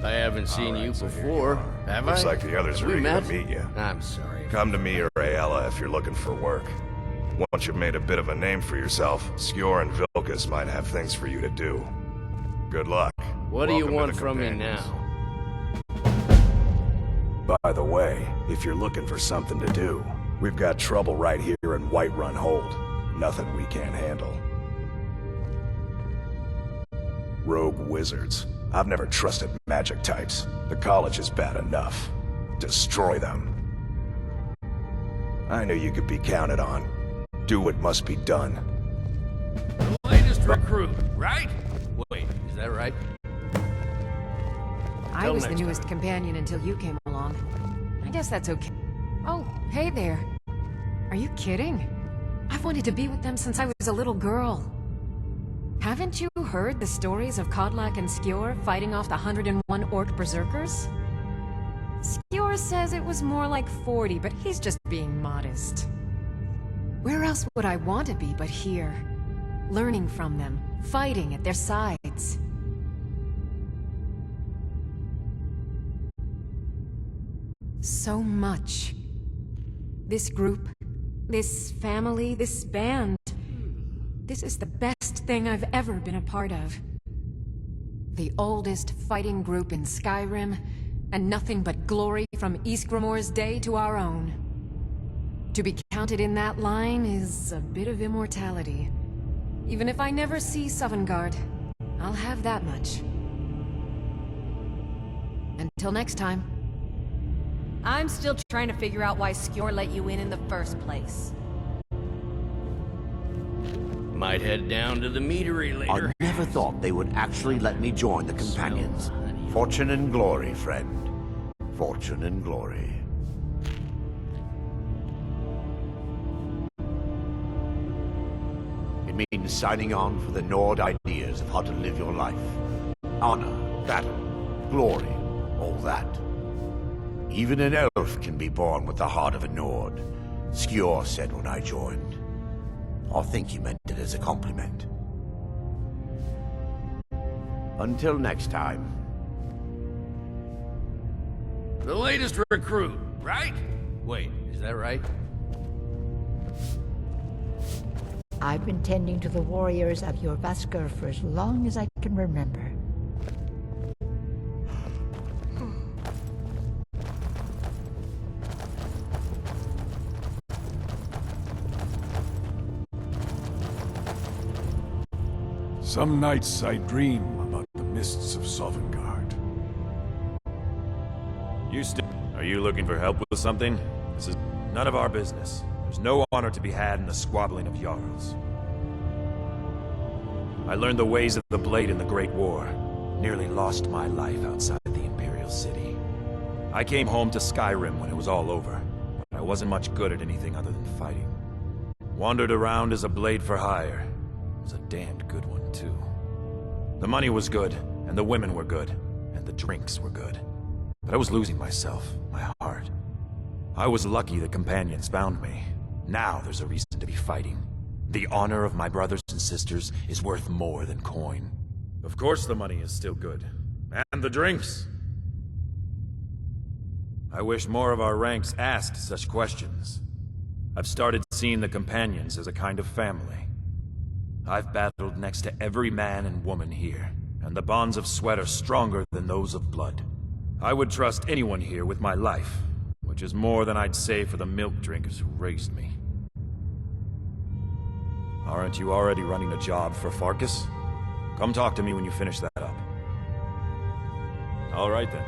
I haven't seen you before, have I? Looks like the others are We eager met? to meet you. I'm sorry. Come to me or Aela if you're looking for work. Once you've made a bit of a name for yourself, Skjor and Vilkas might have things for you to do. Good luck. What do you Welcome to want the from me companions. now? By the way, if you're looking for something to do, we've got trouble right here in Whiterun Hold. Nothing we can't handle. Rogue wizards. I've never trusted magic types. The college is bad enough. Destroy them. I knew you could be counted on. Do what must be done. The latest recruit, right? Wait, is that right? I Till was the next newest companion until you came along. I guess that's okay. Oh, hey there. Are you kidding? I've wanted to be with them since I was a little girl. Haven't you heard the stories of Kodlak and Skjor fighting off the 101 Orc Berserkers? Skjor says it was more like 40, but he's just being modest. Where else would I want to be but here? Learning from them, fighting at their sides. So much. This group, this family, this band. This is the best thing I've ever been a part of. The oldest fighting group in Skyrim, and nothing but glory from Ysgramor's day to our own. To be counted in that line is a bit of immortality. Even if I never see Sovngarde, I'll have that much. Until next time. I'm still trying to figure out why Skjor let you in the first place. Might head down to the meadery later. I never thought they would actually let me join the companions. Fortune and glory, friend. Fortune and glory. It means signing on for the Nord ideas of how to live your life. Honor, battle, glory, all that. Even an elf can be born with the heart of a Nord. Skjor said when I joined. I think he meant it as a compliment. Until next time. The latest recruit, right? Wait, is that right? I've been tending to the warriors of your Vasker for as long as I can remember. Some nights I dream about the mists of Sovngarde. Are you looking for help with something? This is none of our business. There's no honor to be had in the squabbling of Jarls. I learned the ways of the blade in the Great War. Nearly lost my life outside the Imperial City. I came home to Skyrim when it was all over. But I wasn't much good at anything other than fighting. Wandered around as a blade for hire. It was a damned good one, too. The money was good, and the women were good, and the drinks were good. But I was losing myself, my heart. I was lucky the companions found me. Now there's a reason to be fighting. The honor of my brothers and sisters is worth more than coin. Of course the money is still good. And the drinks. I wish more of our ranks asked such questions. I've started seeing the companions as a kind of family. I've battled next to every man and woman here, and the bonds of sweat are stronger than those of blood. I would trust anyone here with my life, which is more than I'd say for the milk drinkers who raised me. Aren't you already running a job for Farkas? Come talk to me when you finish that up. All right then.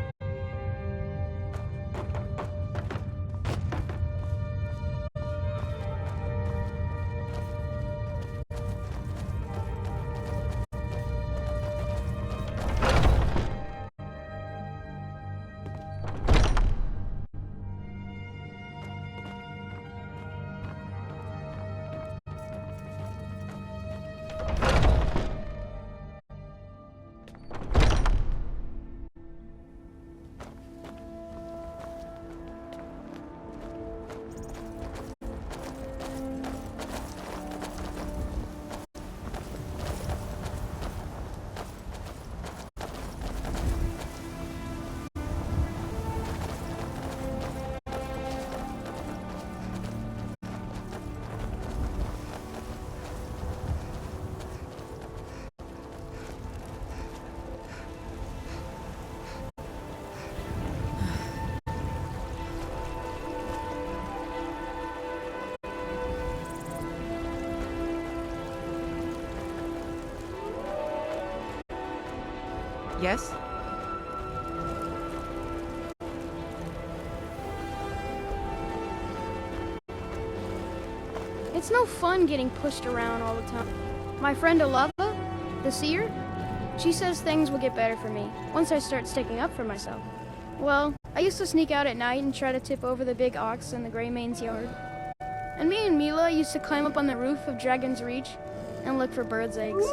Yes? It's no fun getting pushed around all the time. My friend Olava, the seer, she says things will get better for me once I start sticking up for myself. Well, I used to sneak out at night and try to tip over the big ox in the Greymane's yard. And me and Mila used to climb up on the roof of Dragon's Reach and look for birds' eggs.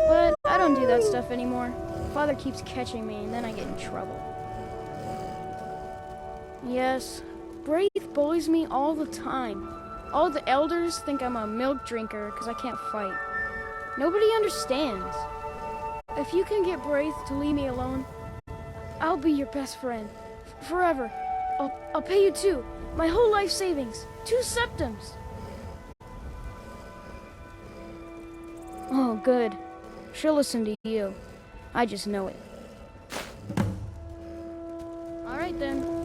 But I don't do that stuff anymore. Father keeps catching me, and then I get in trouble. Yes, Braith bullies me all the time. All the elders think I'm a milk drinker because I can't fight. Nobody understands. If you can get Braith to leave me alone, I'll be your best friend. Forever. I'll pay you too. My whole life savings. 2 septims. Oh, good. She'll listen to you. I just know it. All right, then.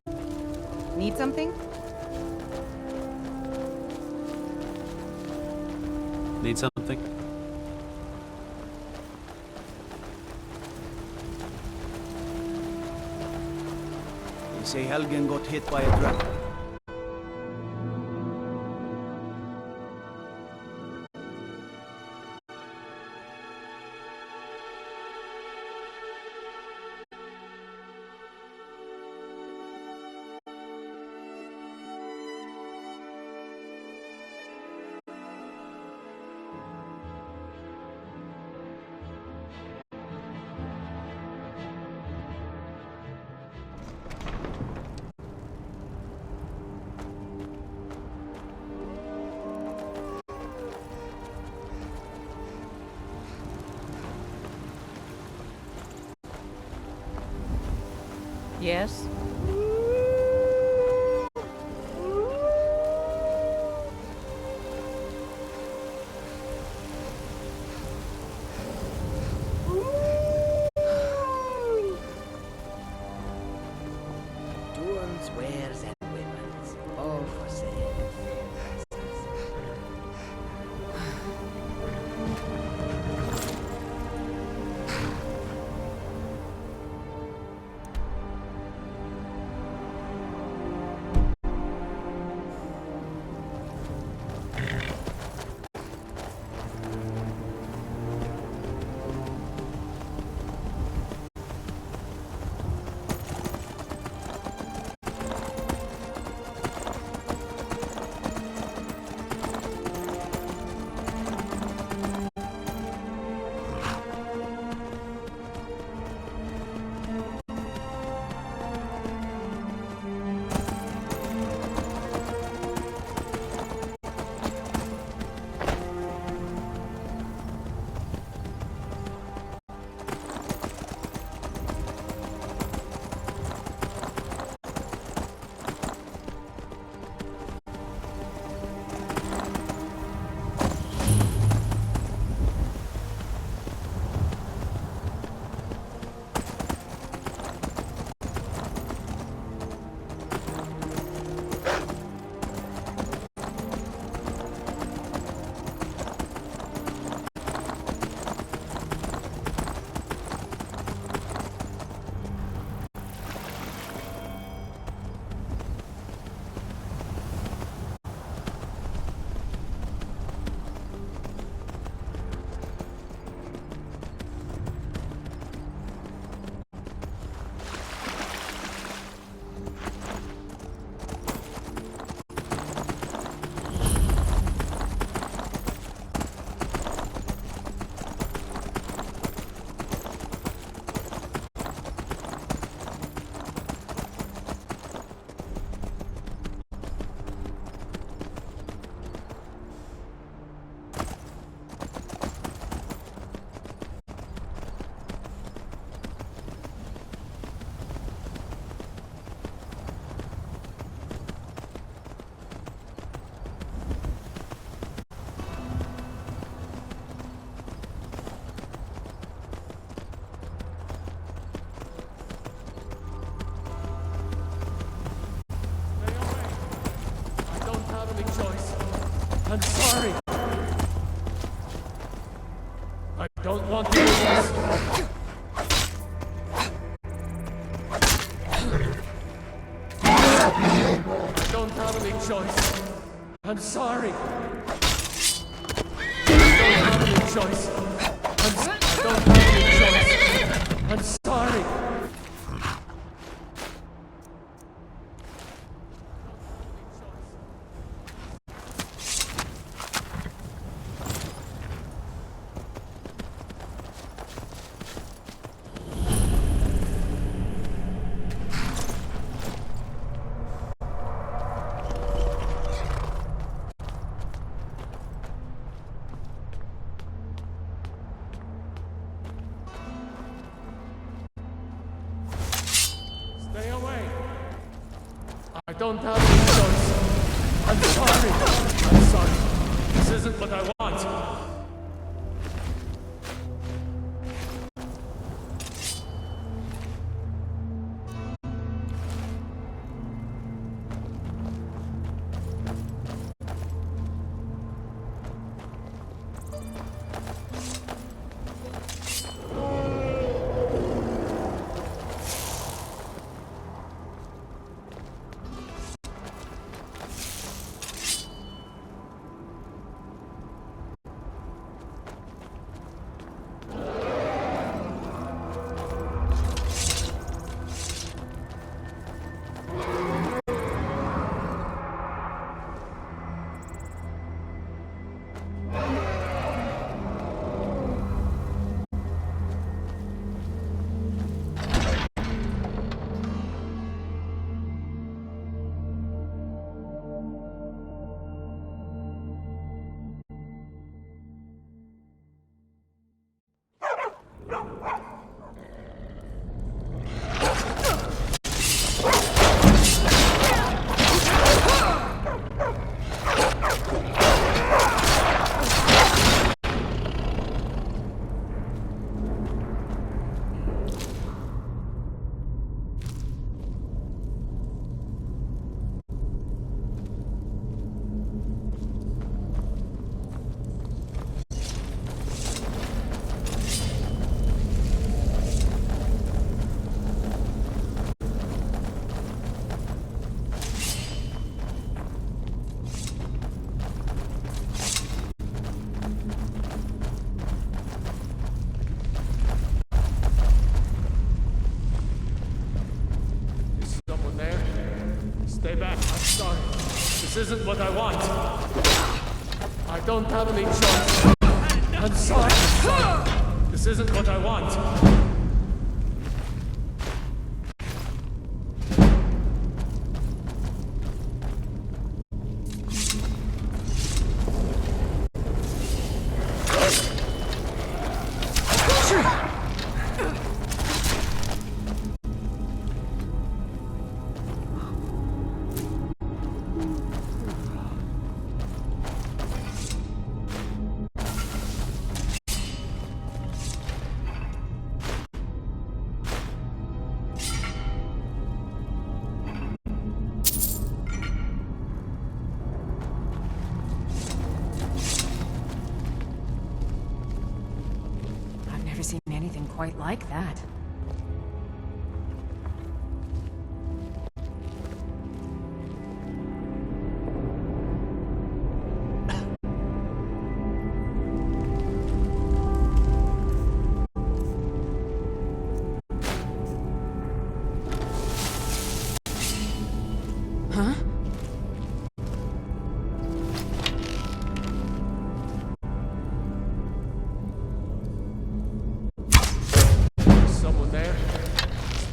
Need something? Need something? They say Helgen got hit by a dragon. Yes? I'm sorry. I don't want to do this. I don't have any choice. I'm sorry. I don't have any choice. I don't have any choice. I'm sorry. Stay away. I don't have any choice. I'm sorry. I'm sorry. This isn't what I want. Stay back. I'm sorry. This isn't what I want. I don't have any choice. I'm sorry. This isn't what I want. Seen anything quite like that. Huh?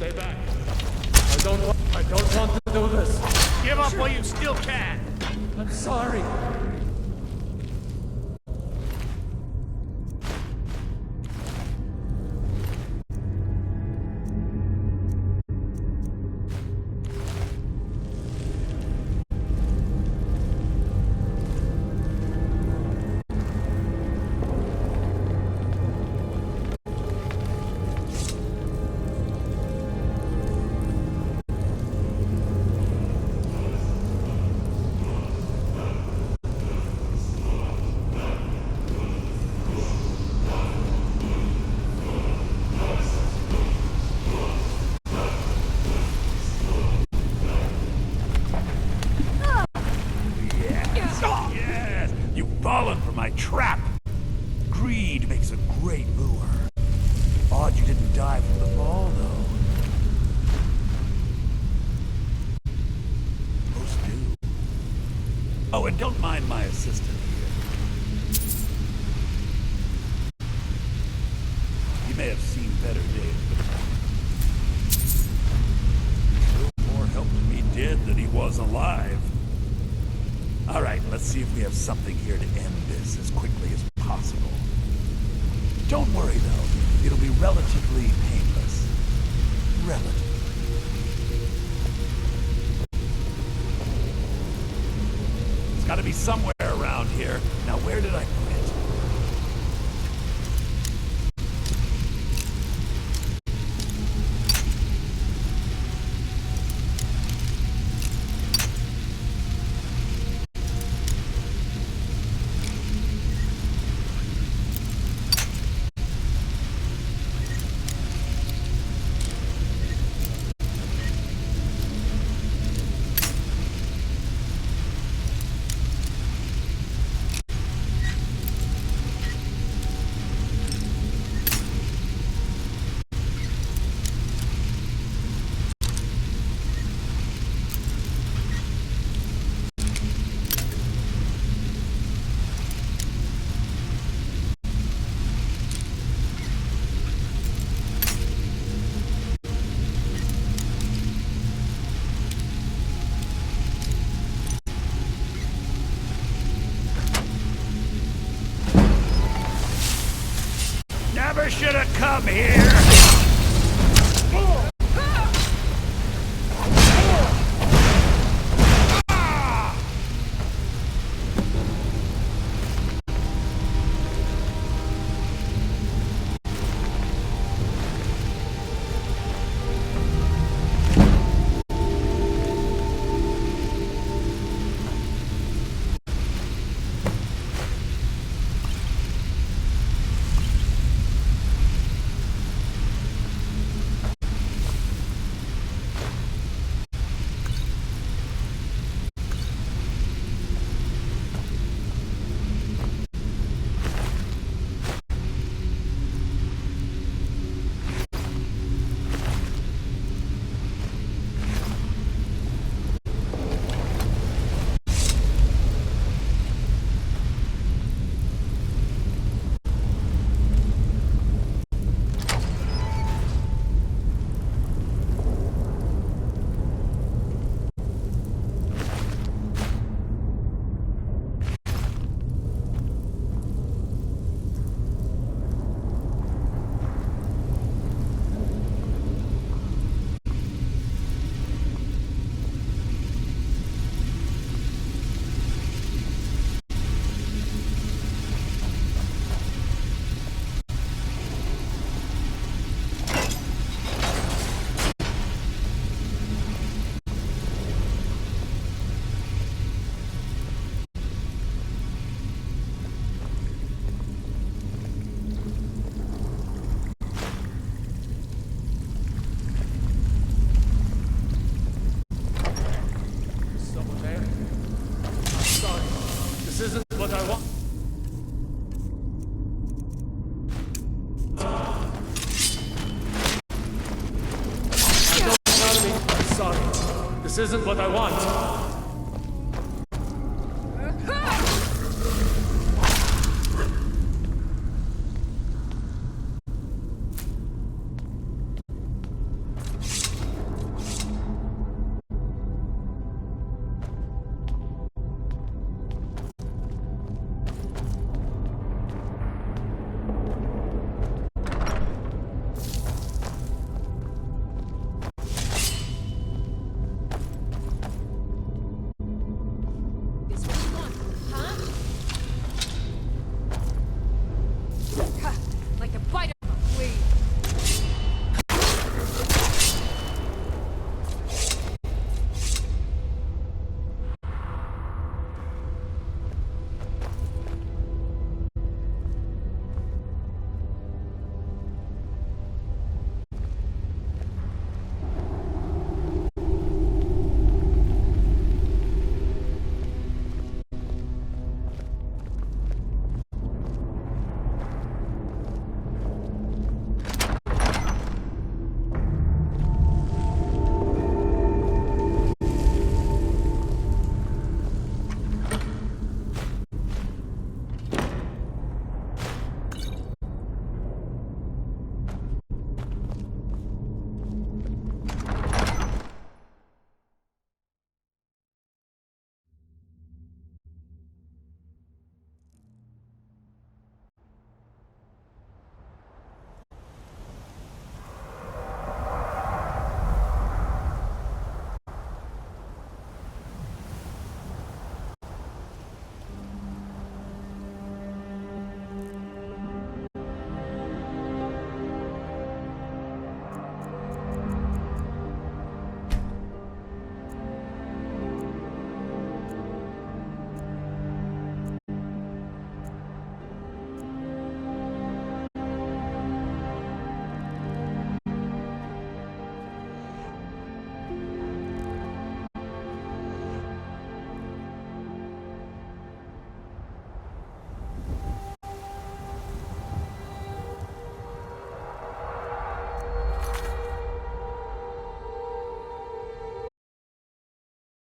Stay back. I don't want to do this. Give up while you still can. I'm sorry. fallen for my trap. Greed makes a great lure. Odd you didn't die from the fall, though. Most do. Oh, and don't mind my assistant here. He may have seen better days, but still more help to me dead than he was alive. All right, let's see if we have something here to end this as quickly as possible. Don't worry, though. It'll be relatively painless. Relatively. It's gotta be somewhere around here. Now, where did I put it? Never should have come here! This isn't what I want. Don't tell me. I'm sorry. This isn't what I want.